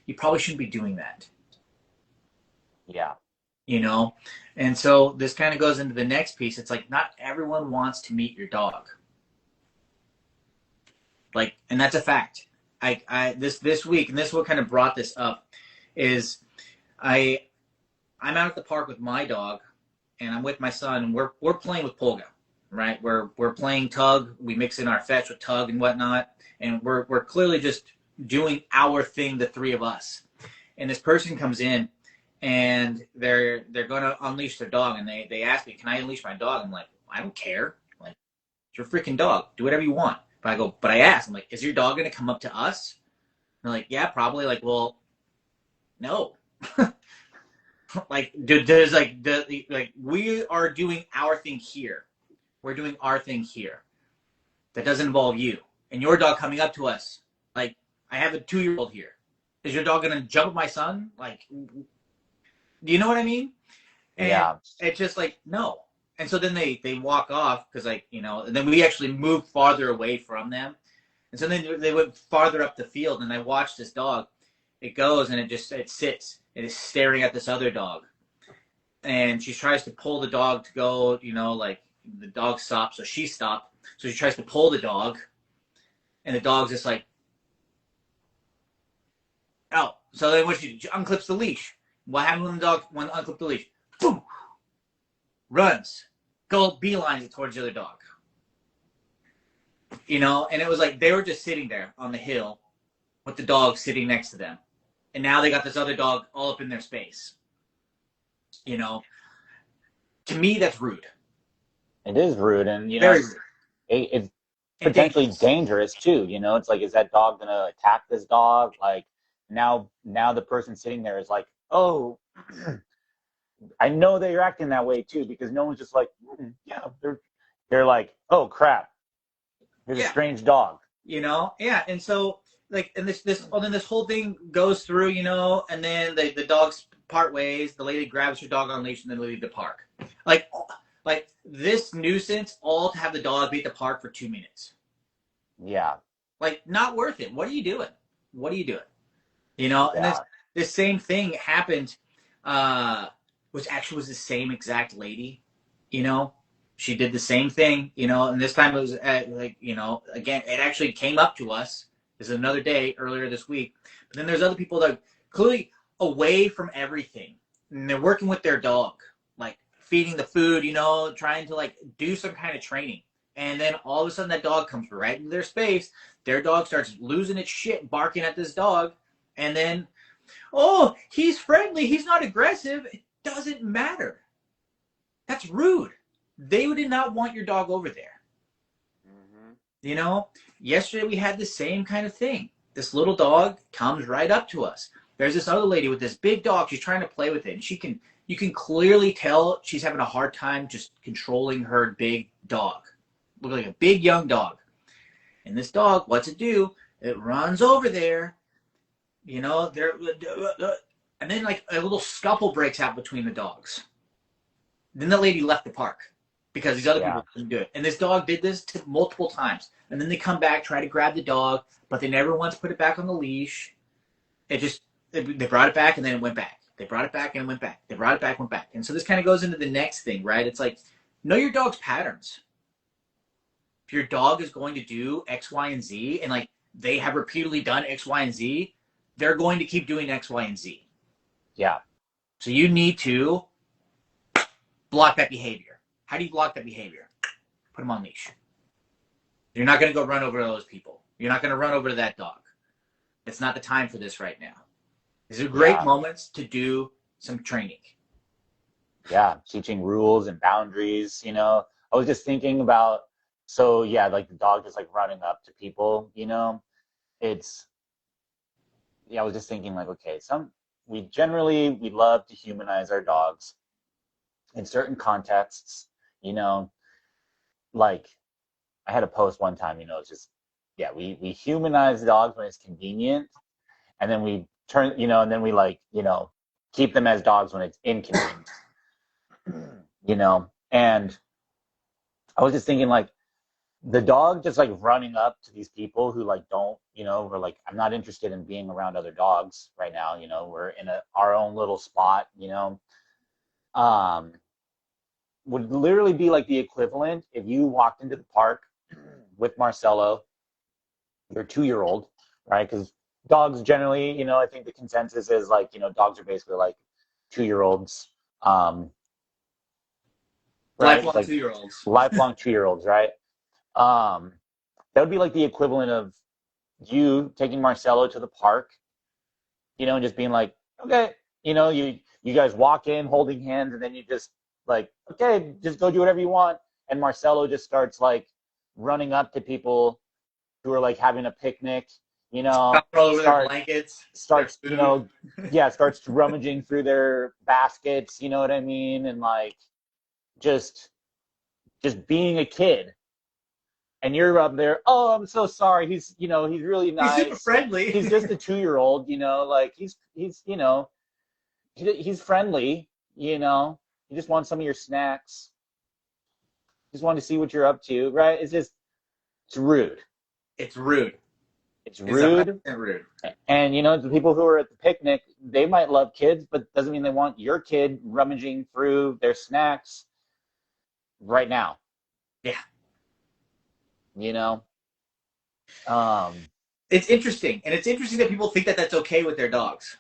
Speaker 1: you probably shouldn't be doing that.
Speaker 2: yeah,
Speaker 1: you know and so this kind of goes into the next piece. It's like not everyone wants to meet your dog, like, and that's a fact. This week, and this is what kind of brought this up, is I'm out at the park with my dog, and I'm with my son, and we're playing with Polga, right? We're playing tug. We mix in our fetch with tug and whatnot, and we're clearly just doing our thing, the three of us. And this person comes in, and they're going to unleash their dog, and they ask me, can I unleash my dog? I'm like, I don't care. Like, it's your freaking dog. Do whatever you want. But I asked, I'm like, is your dog going to come up to us? And they're like, yeah, probably. Like, well, no. Like, we are doing our thing here. We're doing our thing here. That doesn't involve you. And your dog coming up to us, like, I have a 2-year-old here. Is your dog going to jump at my son? Like, do you know what I mean? And
Speaker 2: yeah,
Speaker 1: it's just like, no. And so then they walk off because, like, and then we actually moved farther away from them. And so then they went farther up the field, and I watched this dog. It goes and it sits and is staring at this other dog. And she tries to pull the dog to go, like, the dog stops. So she stopped. So she tries to pull the dog, and the dog's just like, oh. So then she unclips the leash. What happens when the dog unclips the leash? Boom! Runs, go beelines it towards the other dog. And it was like they were just sitting there on the hill with the dog sitting next to them. And now they got this other dog all up in their space. To me, that's rude.
Speaker 2: it is rude, and
Speaker 1: Very rude.
Speaker 2: it's
Speaker 1: And
Speaker 2: potentially
Speaker 1: dangerous.
Speaker 2: dangerous too. It's like, is that dog gonna attack this dog? Like, now the person sitting there is like, oh, I know that you're acting that way too, because no one's just like, yeah, they're like, oh crap, here's a
Speaker 1: Yeah.
Speaker 2: strange dog.
Speaker 1: Yeah. And so, like, and then this whole thing goes through, and then the dogs part ways. The lady grabs her dog on leash, and then they leave the park. Like this nuisance, all to have the dog be at the park for 2 minutes.
Speaker 2: Yeah,
Speaker 1: Like, not worth it. What are you doing? What are you doing? And
Speaker 2: yeah,
Speaker 1: this same thing happened, which actually was the same exact lady. She did the same thing, and this time it was again, it actually came up to us. This is another day earlier this week. But then there's other people that are clearly away from everything, and they're working with their dog, like feeding the food, trying to like do some kind of training. And then all of a sudden that dog comes right into their space. Their dog starts losing its shit, barking at this dog. And then, oh, he's friendly. He's not aggressive. It doesn't matter. That's rude. They did not want your dog over there. Yesterday we had the same kind of thing. This little dog comes right up to us. There's this other lady with this big dog. She's trying to play with it. And you can clearly tell she's having a hard time just controlling her big dog. Look like a big young dog. And this dog, what's it do? It runs over there. And then like a little scuffle breaks out between the dogs. Then the lady left the park because these other
Speaker 2: yeah,
Speaker 1: people couldn't do it. And this dog did this multiple times. And then they come back, try to grab the dog, but they never once put it back on the leash. They brought it back and then it went back. They brought it back and it went back. They brought it back, went back. And so this kind of goes into the next thing, right? It's like, know your dog's patterns. if your dog is going to do X, Y, and Z, and like they have repeatedly done X, Y, and Z, they're going to keep doing X, Y, and Z.
Speaker 2: Yeah.
Speaker 1: So you need to block that behavior. How do you block that behavior? Put them on leash. You're not going to go run over those people. You're not going to run over to that dog. It's not the time for this right now. These are great
Speaker 2: Yeah.
Speaker 1: moments to do some training.
Speaker 2: Yeah. Teaching rules and boundaries, you know. I was just thinking about, so yeah, like the dog just like running up to people, you know, it's, yeah, I was just thinking like, okay, we love to humanize our dogs in certain contexts, you know, like I had a post one time, you know, it's just, yeah, we humanize dogs when it's convenient, and then we turn, you know, and then we like, you know, keep them as dogs when it's inconvenient, you know. And I was just thinking like the dog just like running up to these people who like don't, you know, we're like, I'm not interested in being around other dogs right now, you know, we're in our own little spot, you know. Um, would literally be like the equivalent if you walked into the park with Marcelo, your 2-year-old, right? Because dogs generally, you know, I think the consensus is like, you know, dogs are basically like 2-year-olds, right? It's
Speaker 1: Lifelong
Speaker 2: like
Speaker 1: 2-year-olds.
Speaker 2: lifelong 2-year-olds, right? Um, that would be like the equivalent of you taking Marcelo to the park, you know, and just being like, okay, you know, you guys walk in holding hands, and then you just like, okay, just go do whatever you want, and Marcelo just starts like running up to people who are like having a picnic, you know,
Speaker 1: All over their
Speaker 2: start
Speaker 1: blankets, their
Speaker 2: starts, you
Speaker 1: food.
Speaker 2: know, yeah, starts rummaging through their baskets, you know what I mean, and like just being a kid, and you're up there, oh, I'm so sorry, he's, you know, he's really
Speaker 1: He's super
Speaker 2: nice,
Speaker 1: friendly.
Speaker 2: he's just a 2-year-old, you know, like he's you know, he's friendly, you know, he just wants some of your snacks, just want to see what you're up to, right? It's just, it's rude.
Speaker 1: It's rude.
Speaker 2: It's
Speaker 1: It's 100%
Speaker 2: rude.
Speaker 1: rude.
Speaker 2: And you know, the people who are at the picnic, they might love kids, but doesn't mean they want your kid rummaging through their snacks right now.
Speaker 1: Yeah.
Speaker 2: You know, um,
Speaker 1: It's interesting. And it's interesting that people think that that's okay with their dogs.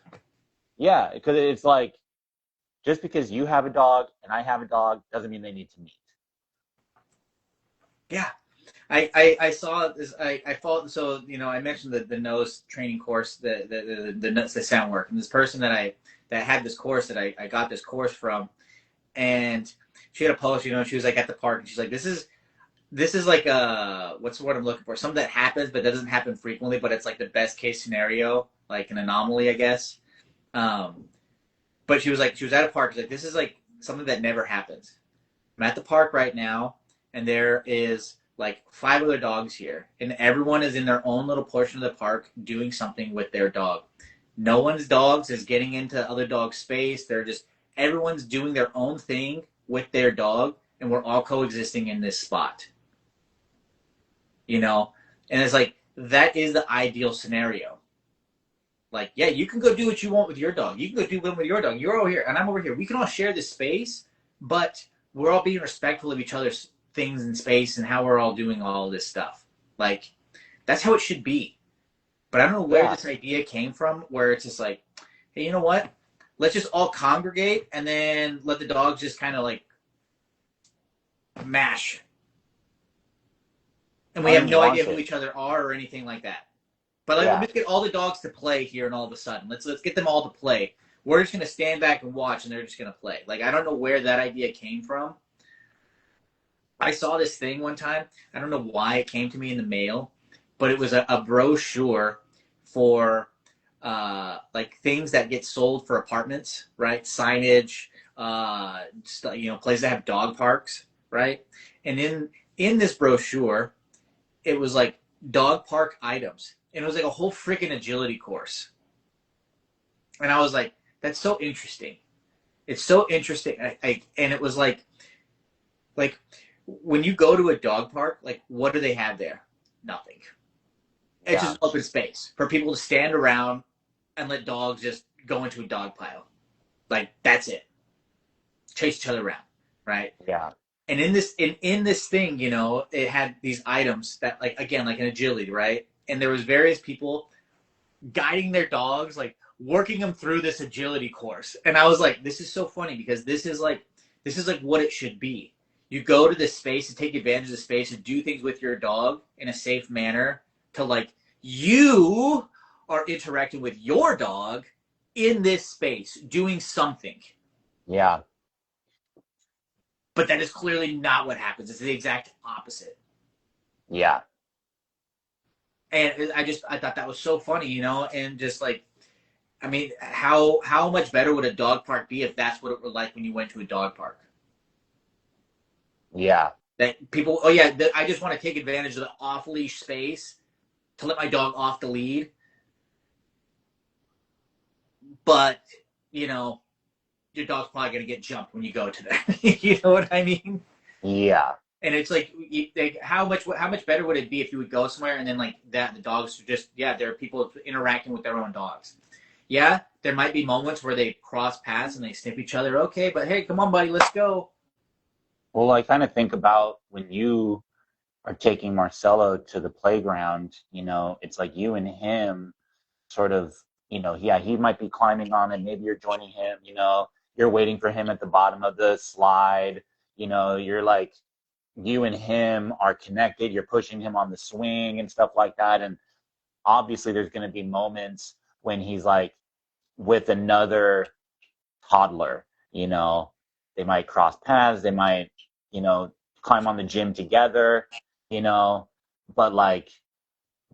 Speaker 2: yeah, because it's like just because you have a dog and I have a dog doesn't mean they need to meet.
Speaker 1: Yeah. I saw this. I followed. So you know, I mentioned the nose training course, the sound work, and this person that had this course that I got this course from, and she had a post. You know, she was like at the park, and she's like, this is like what's the word I'm looking for? Something that happens but doesn't happen frequently, but it's like the best case scenario, like an anomaly, I guess. Um, but she was at a park. She's like, this is like something that never happens. I'm at the park right now, and there is like 5 other dogs here, and everyone is in their own little portion of the park doing something with their dog. No one's dogs is getting into other dogs' space. They're just everyone's doing their own thing with their dog, and we're all coexisting in this spot. You know, and it's like that is the ideal scenario. Like, yeah, you can go do what you want with your dog. You can go do one with your dog. You're over here, and I'm over here. We can all share this space, but we're all being respectful of each other's things in space and how we're all doing all this stuff. Like, that's how it should be. But I don't know where
Speaker 2: Yeah,
Speaker 1: this idea came from, where it's just like, hey, you know what? Let's just all congregate and then let the dogs just kind of like mash. And we have no idea who
Speaker 2: unwanted.
Speaker 1: each other are or anything like that. But like,
Speaker 2: Yeah,
Speaker 1: let's get all the dogs to play here, and all of a sudden, let's get them all to play. We're just gonna stand back and watch, and they're just gonna play. Like I don't know where that idea came from. I saw this thing one time. I don't know why it came to me in the mail, but it was a brochure for like things that get sold for apartments, right? Signage, you know, places that have dog parks, right? And in this brochure, it was like dog park items, and it was like a whole freaking agility course. And I was like, that's so interesting. It's so interesting. And it was like when you go to a dog park, like what do they have there? Nothing. It's
Speaker 2: yeah,
Speaker 1: just open space for people to stand around and let dogs just go into a dog pile. Like that's it. Chase each other around, right?
Speaker 2: yeah.
Speaker 1: And in this thing, you know, it had these items that, like, again, like an agility, right? And there was various people guiding their dogs, like working them through this agility course. And I was like, this is so funny because this is like what it should be. You go to this space to take advantage of the space to do things with your dog in a safe manner, to like, you are interacting with your dog in this space doing something.
Speaker 2: Yeah.
Speaker 1: But that is clearly not what happens. It's the exact opposite.
Speaker 2: Yeah.
Speaker 1: And I thought that was so funny, you know, and just like, I mean, how much better would a dog park be if that's what it were like when you went to a dog park?
Speaker 2: Yeah.
Speaker 1: That people, oh yeah, I just want to take advantage of the off leash space to let my dog off the lead, but you know, your dog's probably gonna get jumped when you go to that. You know what I mean?
Speaker 2: Yeah.
Speaker 1: And it's like how much better would it be if you would go somewhere and then like that the dogs are just, yeah, there are people interacting with their own dogs. Yeah, there might be moments where they cross paths and they sniff each other. Okay, but hey, come on, buddy, let's go.
Speaker 2: Well, I kind of think about when you are taking Marcelo to the playground, it's like you and him sort of, yeah, he might be climbing on it. Maybe you're joining him, you're waiting for him at the bottom of the slide. You're like, you and him are connected. You're pushing him on the swing and stuff like that. And obviously, there's going to be moments when he's like with another toddler, you know, they might cross paths, they might, you know, climb on the gym together, you know, but like,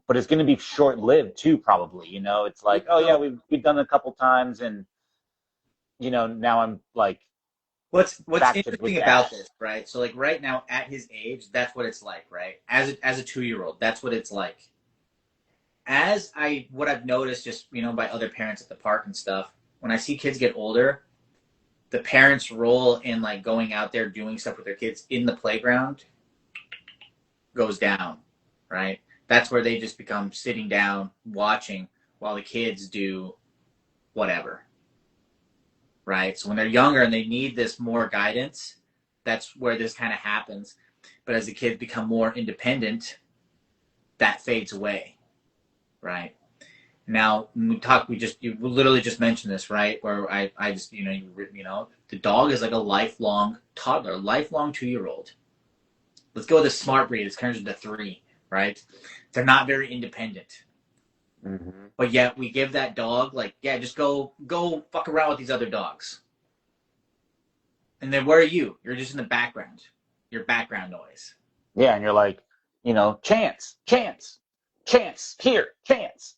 Speaker 2: but it's going to be short lived too, probably, it's like, oh yeah,
Speaker 1: So
Speaker 2: we've done it a couple times. And, now I'm like
Speaker 1: what's
Speaker 2: back to with
Speaker 1: interesting
Speaker 2: dad.
Speaker 1: about this, right? So like right now at his age, that's what it's like, right? As a 2 year old, that's what it's like. As I what I've noticed just, you know, by other parents at the park and stuff, when I see kids get older, the parents' role in like going out there doing stuff with their kids in the playground goes down, right? That's where they just become sitting down watching while the kids do whatever, right? So when they're younger and they need this more guidance, that's where this kind of happens. But as the kids become more independent, that fades away, right? Now when you literally just mentioned this, right? Where I just, the dog is like a lifelong toddler, lifelong 2 year old. Let's go with a smart breed. It's kind of the three, right? They're not very independent,
Speaker 2: Hmm.
Speaker 1: but yet we give that dog like, yeah, just go fuck around with these other dogs. And then where are you? You're just in the background. Your background noise.
Speaker 2: Yeah. And you're like, chance, chance, chance here, chance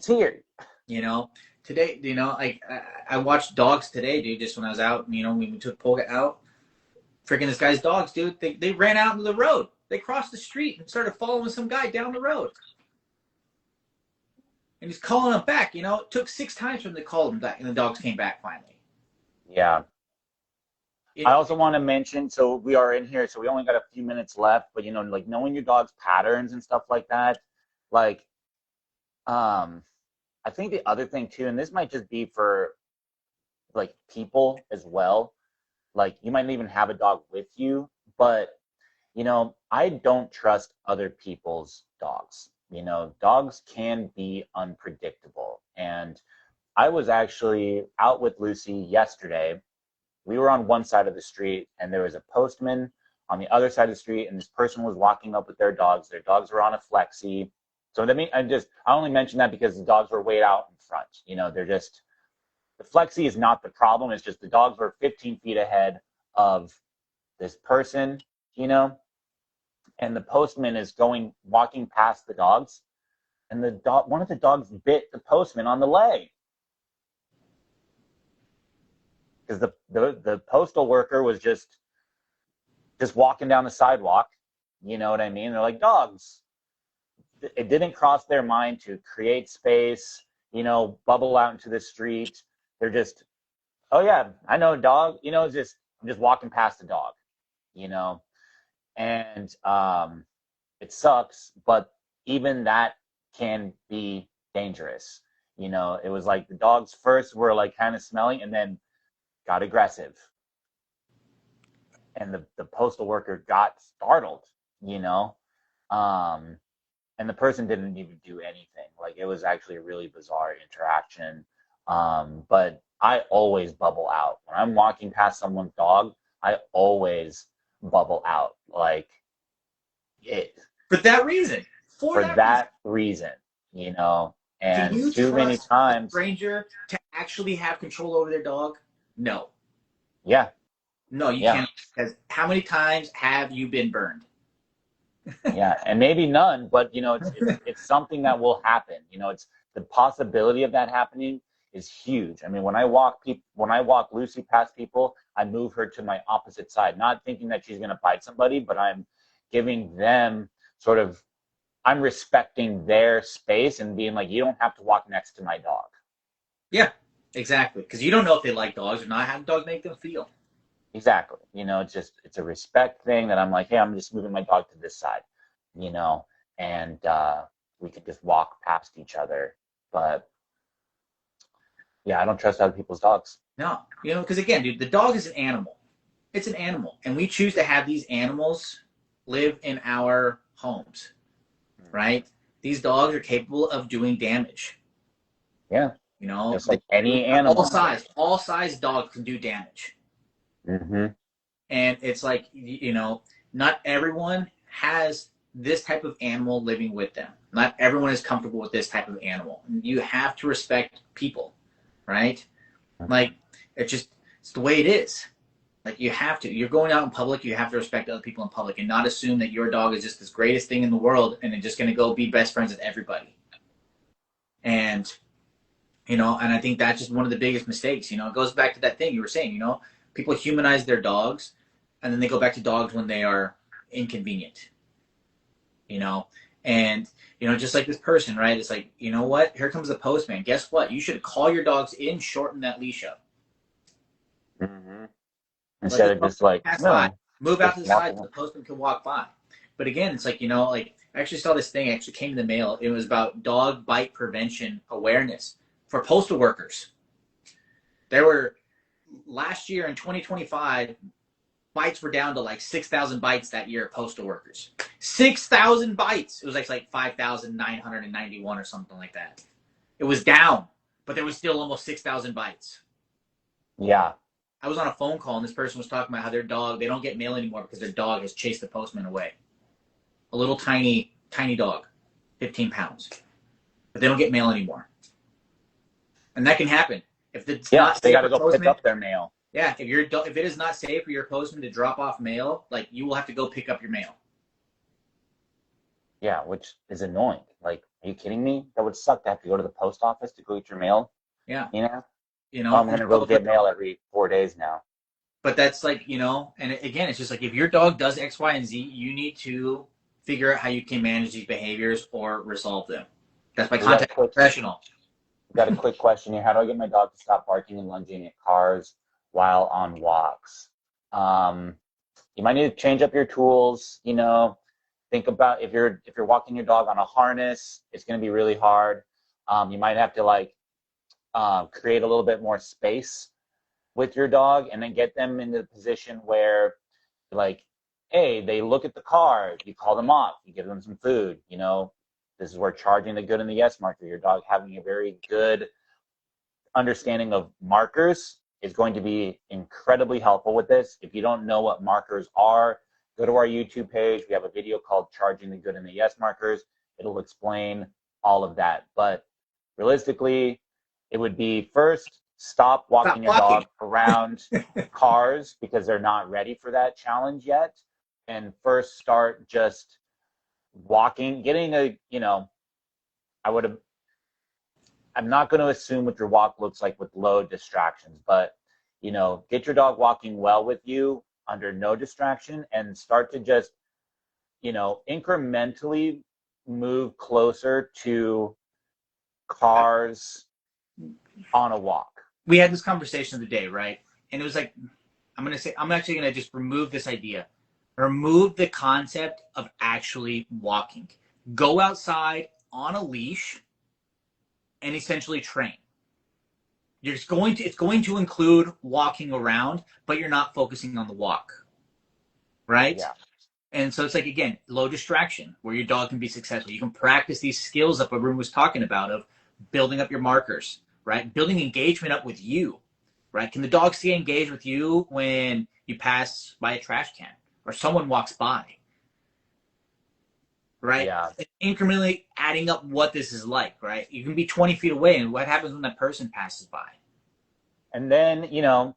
Speaker 2: here.
Speaker 1: You know, today, like I watched dogs today, dude. Just when I was out, when we took Polka out, freaking this guy's dogs, dude. They ran out into the road. They crossed the street and started following some guy down the road. And he's calling them back. You know, it took 6 times for them to call him back, and the dogs came back finally.
Speaker 2: Yeah. I
Speaker 1: It,
Speaker 2: also want to mention, so we are in here, so we only got a few minutes left, but like knowing your dog's patterns and stuff like that, like, um, I think the other thing too, and this might just be for like people as well, like you might even have a dog with you, but I don't trust other people's dogs. Dogs can be unpredictable. And I was actually out with Lucy yesterday. We were on one side of the street and there was a postman on the other side of the street, and this person was walking up with their dogs. Their dogs were on a flexi. So that mean I only mention that because the dogs were way out in front. They're just the flexi is not the problem. It's just the dogs were 15 feet ahead of this person, you know, and the postman is walking past the dogs, and one of the dogs bit the postman on the leg because the postal worker was just walking down the sidewalk. You know what I mean? They're like dogs. It didn't cross their mind to create space, bubble out into the street. They're just, oh yeah, I know a dog. I'm just walking past the dog. You know, and it sucks, but even that can be dangerous. It was like the dogs first were like kind of smelling and then got aggressive. and the postal worker got startled, you know, um, and the person didn't even do anything. Like it was actually a really bizarre interaction. But I always bubble out when I'm walking past someone's dog. I always bubble out, like it
Speaker 1: For that reason. For
Speaker 2: for
Speaker 1: that reason.
Speaker 2: that reason, you know.
Speaker 1: Can
Speaker 2: And
Speaker 1: you
Speaker 2: too many
Speaker 1: trust a
Speaker 2: times,
Speaker 1: stranger to actually have control over their dog? No.
Speaker 2: yeah,
Speaker 1: No, you
Speaker 2: yeah.
Speaker 1: can't. Because how many times have you been burned?
Speaker 2: Yeah, and maybe none, but you know, it's something that will happen. You know, it's the possibility of that happening is huge. I mean, when I walk Lucy past people, I move her to my opposite side, not thinking that she's going to bite somebody, but I'm giving them sort of I'm respecting their space and being like, you don't have to walk next to my dog.
Speaker 1: Yeah, exactly. Because you don't know if they like dogs or not. How do dogs make them feel?
Speaker 2: Exactly. You know, it's a respect thing that I'm like, hey, I'm just moving my dog to this side, you know, and we could just walk past each other. But yeah, I don't trust other people's dogs.
Speaker 1: No, because again, dude, the dog is an animal. It's an animal, and we choose to have these animals live in our homes, right? These dogs are capable of doing damage.
Speaker 2: Yeah,
Speaker 1: You know,
Speaker 2: just like any animal.
Speaker 1: all size dogs can do damage,
Speaker 2: Mm-hmm.
Speaker 1: and it's like not everyone has this type of animal living with them. Not everyone is comfortable with this type of animal. You have to respect people, right? Like it's the way it is. Like you have to. You're going out in public. You have to respect other people in public and not assume that your dog is just this greatest thing in the world and it's just going to go be best friends with everybody. And and I think that's just one of the biggest mistakes. It goes back to that thing you were saying. People humanize their dogs, and then they go back to dogs when they are inconvenient. You know, and just like this person, right? It's like, you know what? Here comes the postman. Guess what? You should call your dogs in, shorten that leash up.
Speaker 2: Mm-hmm.
Speaker 1: Let
Speaker 2: Instead
Speaker 1: the
Speaker 2: of
Speaker 1: dog
Speaker 2: just like,
Speaker 1: pass by.
Speaker 2: no,
Speaker 1: Move out
Speaker 2: just
Speaker 1: to the
Speaker 2: walk
Speaker 1: side so
Speaker 2: away.
Speaker 1: the postman can walk by. But again, it's like, like I actually saw this thing, actually came in the mail. It was about dog bite prevention awareness for postal workers. There were last year in 2025, bites were down to like 6,000 bites that year, postal workers. 6,000 bites. It was like 5,991 or something like that. It was down, but there was still almost 6,000 bites.
Speaker 2: Yeah,
Speaker 1: I was on a phone call and this person was talking about how their dog, they don't get mail anymore because their dog has chased the postman away. A little tiny, tiny dog, 15 pounds. But they don't get mail anymore. And that can happen. If it's
Speaker 2: yeah,
Speaker 1: not
Speaker 2: they
Speaker 1: safe
Speaker 2: got
Speaker 1: for
Speaker 2: to go pick
Speaker 1: postman,
Speaker 2: up their mail.
Speaker 1: yeah, if it is not safe for your postman to drop off mail, like you will have to go pick up your mail.
Speaker 2: Yeah, which is annoying. Like, are you kidding me? That would suck to have to go to the post office to go get your mail.
Speaker 1: Yeah,
Speaker 2: You know,
Speaker 1: you
Speaker 2: oh,
Speaker 1: know,
Speaker 2: I'm gonna go get mail every 4 days now.
Speaker 1: but that's like, and again, it's just like if your dog does X, Y, and Z, you need to figure out how you can manage these behaviors or resolve them. That's by
Speaker 2: We got a
Speaker 1: contacting a
Speaker 2: quick
Speaker 1: professional.
Speaker 2: got a quick question here. How do I get my dog to stop barking and lunging at cars while on walks? Um, you might need to change up your tools. You know, think about if you're walking your dog on a harness, it's going to be really hard. You might have to like create a little bit more space with your dog, and then get them in the position where, like, hey, they look at the car, you call them off, you give them some food. You know, this is where charging the good and the yes marker. Your dog having a very good understanding of markers is going to be incredibly helpful with this. If you don't know what markers are, go to our YouTube page. We have a video called Charging the Good and the Yes Markers. It'll explain all of that. But realistically, it would be first, stop
Speaker 1: Stop
Speaker 2: walking your
Speaker 1: walking.
Speaker 2: dog around cars because they're not ready for that challenge yet. And first start just walking, getting I would have I'm not going to assume what your walk looks like with low distractions, but get your dog walking well with you under no distraction and start to just, incrementally move closer to cars on a walk.
Speaker 1: We had this conversation of the day, right? And it was like, I'm actually going to just remove this idea. Remove the concept of actually walking. Go outside on a leash and essentially train. It's going to include walking around, but you're not focusing on the walk. right?
Speaker 2: Yeah.
Speaker 1: And so it's like, again, low distraction where your dog can be successful. You can practice these skills that Arun was talking about of building up your markers, right? Building engagement up with you, right? Can the dog stay engaged with you when you pass by a trash can or someone walks by, right?
Speaker 2: Yeah.
Speaker 1: Incrementally adding up what this is like, right? You can be 20 feet away, and what happens when that person passes by?
Speaker 2: And then,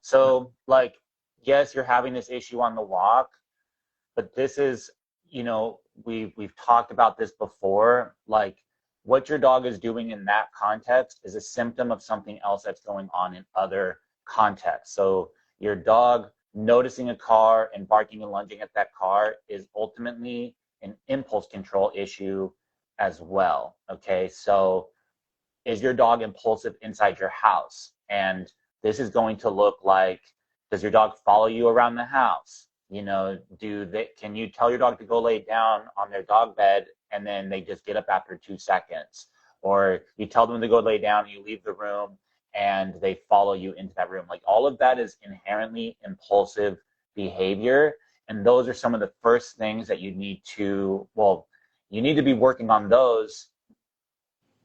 Speaker 2: so like, yes, you're having this issue on the walk, but this is, we've talked about this before. Like, what your dog is doing in that context is a symptom of something else that's going on in other contexts. So your dog noticing a car and barking and lunging at that car is ultimately an impulse control issue as well. Okay, so is your dog impulsive inside your house? And this is going to look like, does your dog follow you around the house? Can you tell your dog to go lay down on their dog bed and then they just get up after 2 seconds? Or you tell them to go lay down, you leave the room and they follow you into that room. Like, all of that is inherently impulsive behavior. And those are some of the first things that you need to be working on those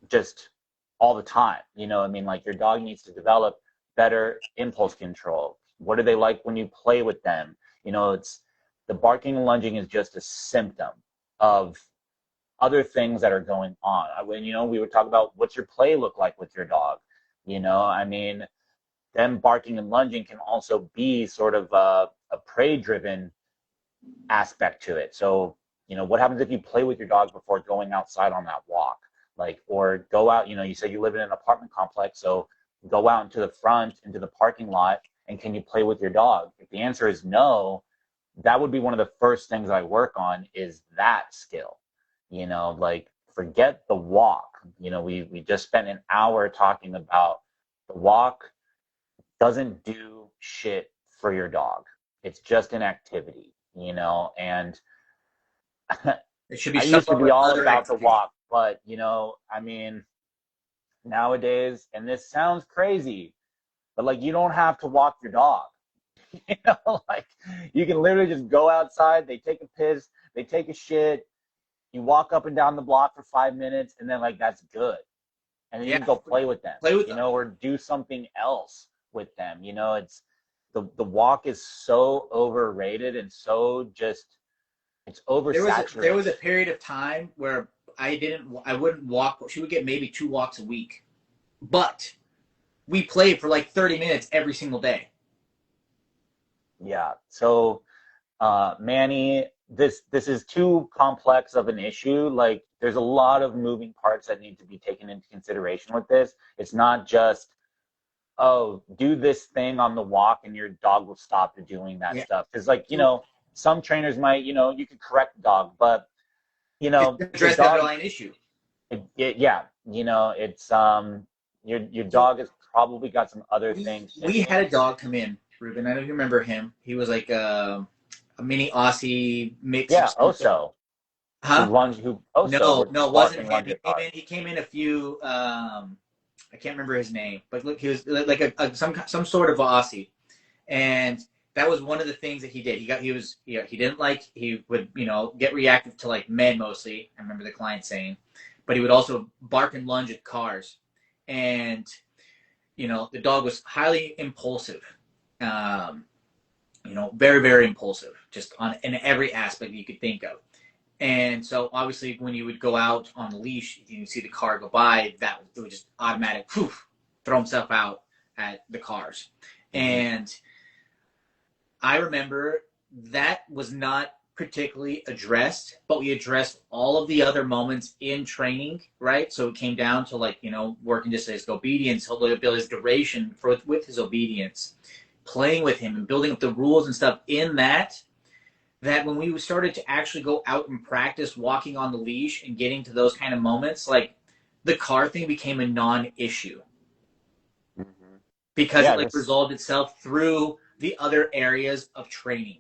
Speaker 2: just all the time. Like, your dog needs to develop better impulse control. What do they like when you play with them? It's the barking and lunging is just a symptom of other things that are going on. We would talk about, what's your play look like with your dog? Them barking and lunging can also be sort of a prey driven aspect to it. So, what happens if you play with your dog before going outside on that walk? Like, or go out, you said you live in an apartment complex, so go out into the front, into the parking lot, and can you play with your dog? If the answer is no, that would be one of the first things I work on, is that skill. Like, forget the walk. We just spent an hour talking about the walk doesn't do shit for your dog. It's just an activity, and
Speaker 1: It should be
Speaker 2: I used to
Speaker 1: somewhat
Speaker 2: be
Speaker 1: with
Speaker 2: all
Speaker 1: other
Speaker 2: about the
Speaker 1: activity.
Speaker 2: walk, but nowadays, and this sounds crazy, but like, you don't have to walk your dog. Like, you can literally just go outside, they take a piss, they take a shit, you walk up and down the block for 5 minutes, and then, like, that's good. And then you
Speaker 1: Yeah,
Speaker 2: can go play with them,
Speaker 1: play with them.
Speaker 2: or do something else with them. It's the walk is so overrated and so just, it's
Speaker 1: There was a
Speaker 2: oversaturated.
Speaker 1: period of time where I wouldn't walk. She would get maybe 2 walks a week, but we played for like 30 minutes every single day.
Speaker 2: Yeah. So, Manny, this is too complex of an issue. Like, there's a lot of moving parts that need to be taken into consideration with this. It's not just, oh, do this thing on the walk and your dog will stop doing that
Speaker 1: Yeah,
Speaker 2: stuff. Because, like, some trainers might, you could correct the dog, but
Speaker 1: just
Speaker 2: your
Speaker 1: address the
Speaker 2: dog,
Speaker 1: underlying issue.
Speaker 2: yeah, it's your dog has probably got some other things
Speaker 1: We had
Speaker 2: missing.
Speaker 1: a dog come in, Ruben. I don't know if you remember him. He was like a mini Aussie mix of
Speaker 2: Yeah,
Speaker 1: something.
Speaker 2: Oso,
Speaker 1: Huh?
Speaker 2: who also
Speaker 1: No,
Speaker 2: would
Speaker 1: no, it
Speaker 2: bark
Speaker 1: wasn't
Speaker 2: and
Speaker 1: him.
Speaker 2: lunge at cars.
Speaker 1: He came in a few. I can't remember his name, but look, he was like some sort of Aussie, and that was one of the things that he did. He didn't like, he would get reactive to like men mostly. I remember the client saying, but he would also bark and lunge at cars, and the dog was highly impulsive. Um, very very impulsive, just on in every aspect you could think of. And so obviously when you would go out on the leash, you see the car go by, that it would just automatic poof, throw himself out at the cars.
Speaker 2: Mm-hmm.
Speaker 1: And I remember that was not particularly addressed, but we addressed all of the other moments in training, right? So it came down to like, working just his obedience, his duration with his obedience, playing with him and building up the rules and stuff in that when we started to actually go out and practice walking on the leash and getting to those kind of moments, like the car thing became a non-issue
Speaker 2: Mm-hmm.
Speaker 1: because it
Speaker 2: Yeah,
Speaker 1: like
Speaker 2: just
Speaker 1: resolved itself through the other areas of training,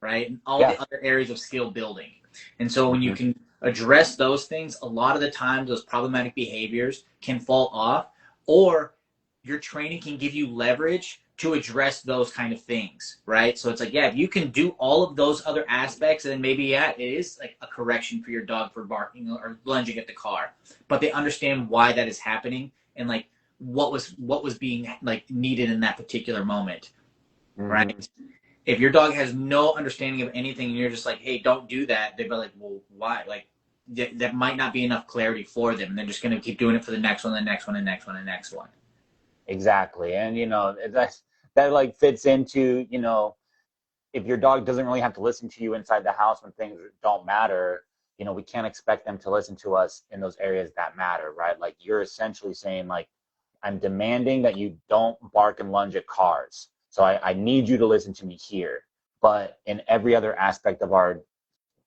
Speaker 1: right? And all
Speaker 2: yeah.
Speaker 1: the other areas of skill building. And so when you
Speaker 2: Mm-hmm.
Speaker 1: can address those things, a lot of the times those problematic behaviors can fall off, or your training can give you leverage to address those kind of things, right? So it's like, yeah, if you can do all of those other aspects, and then maybe, yeah, it is like a correction for your dog for barking or lunging at the car, but they understand why that is happening and like what was being like needed in that particular moment,
Speaker 2: Mm-hmm.
Speaker 1: right? If your dog has no understanding of anything and you're just like, hey, don't do that, they'd be like, well, why? Like that might not be enough clarity for them, and they're just going to keep doing it for the next one, the next one, the next one, the next one.
Speaker 2: Exactly. And, that like fits into, if your dog doesn't really have to listen to you inside the house when things don't matter, we can't expect them to listen to us in those areas that matter, right? Like you're essentially saying, like, I'm demanding that you don't bark and lunge at cars. So I need you to listen to me here. But in every other aspect of our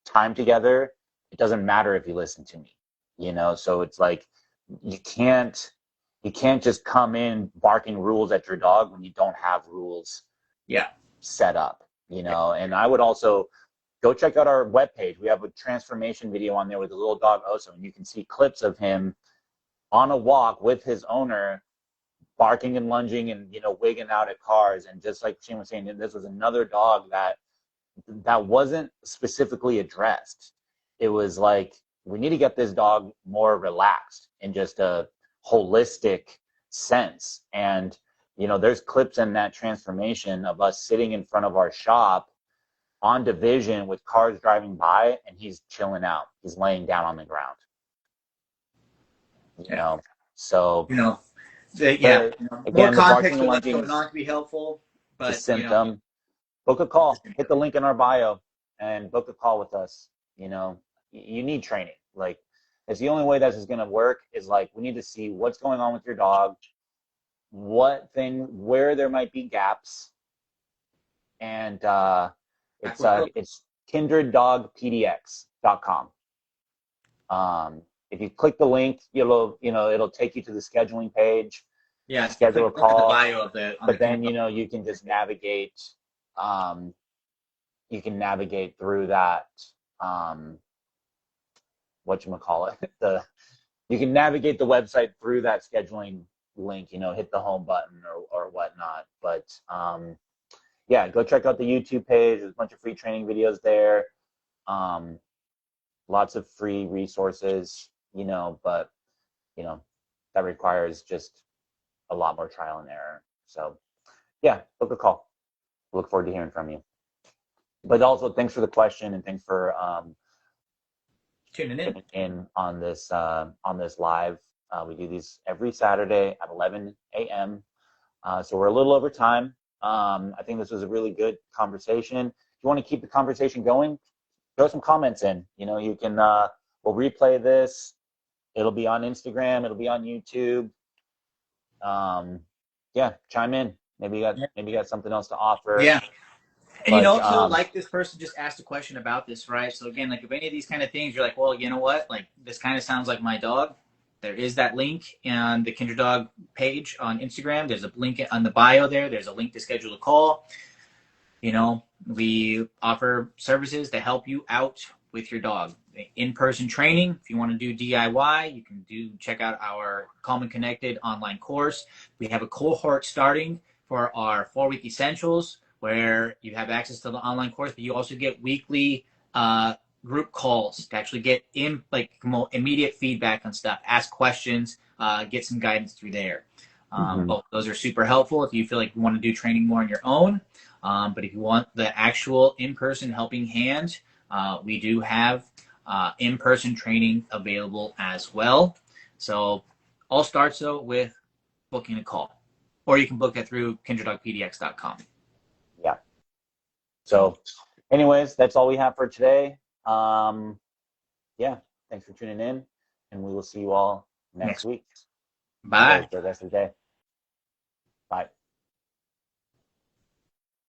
Speaker 2: time together, it doesn't matter if you listen to me, So it's like you can't you can't just come in barking rules at your dog when you don't have rules
Speaker 1: Yeah.
Speaker 2: set up, And I would also go check out our webpage. We have a transformation video on there with the little dog Oso, and you can see clips of him on a walk with his owner barking and lunging and wigging out at cars. And just like Shane was saying, this was another dog that wasn't specifically addressed. It was like, we need to get this dog more relaxed in just a holistic sense. And there's clips in that transformation of us sitting in front of our shop on division with cars driving by, and he's chilling out. He's laying down on the ground.
Speaker 1: Yeah.
Speaker 2: So
Speaker 1: Yeah. More
Speaker 2: again, the barking
Speaker 1: context
Speaker 2: and
Speaker 1: with what's
Speaker 2: lunging
Speaker 1: going
Speaker 2: is
Speaker 1: on to be helpful,
Speaker 2: a
Speaker 1: but
Speaker 2: symptom. Book a call. Hit the link in our bio and book a call with us. You need training. Like, it's the only way this is going to work is like, we need to see what's going on with your dog, where there might be gaps. And it's kinderddogpdx.com. If you click the link, it'll take you to the scheduling page
Speaker 1: yeah,
Speaker 2: to
Speaker 1: if you click
Speaker 2: schedule a
Speaker 1: the link in the
Speaker 2: call.
Speaker 1: bio of on the
Speaker 2: But then,
Speaker 1: Kindle.
Speaker 2: you can just navigate, um, through that, whatchamacallit, you can navigate the website through that scheduling link, hit the home button or whatnot. But yeah, go check out the YouTube page. There's a bunch of free training videos there. Lots of free resources, but that requires just a lot more trial and error. So yeah, book a call. Look forward to hearing from you. But also, thanks for the question, and thanks for
Speaker 1: Tuning in.
Speaker 2: tuning in on this live. We do these every Saturday at 11 a.m. So we're a little over time. I think this was a really good conversation. If you want to keep the conversation going, throw some comments in. You can. We'll replay this. It'll be on Instagram. It'll be on YouTube. Yeah, chime in. Maybe you got something else to offer.
Speaker 1: Yeah. And
Speaker 2: But
Speaker 1: so like this person just asked a question about this, right? So again, like if any of these kind of things, you're like, well, you know what? Like this kind of sounds like my dog. There is that link on the Kinder Dog page on Instagram. There's a link on the bio there. There's a link to schedule a call. We offer services to help you out with your dog. In-person training. If you want to do DIY, you can check out our Calm and Connected online course. We have a cohort starting for our 4-week essentials, where you have access to the online course, but you also get weekly group calls to actually get immediate feedback on stuff, ask questions, get some guidance through there. Both those are super helpful if you feel like you want to do training more on your own. But if you want the actual in-person helping hand, we do have in-person training available as well. So all starts though with booking a call, or you can book that through kinderddogpdx.com.
Speaker 2: Yeah. So anyways, that's all we have for today. Yeah, thanks for tuning in, and we will see you all next week.
Speaker 1: Bye.
Speaker 2: Enjoy the rest of the day. Bye.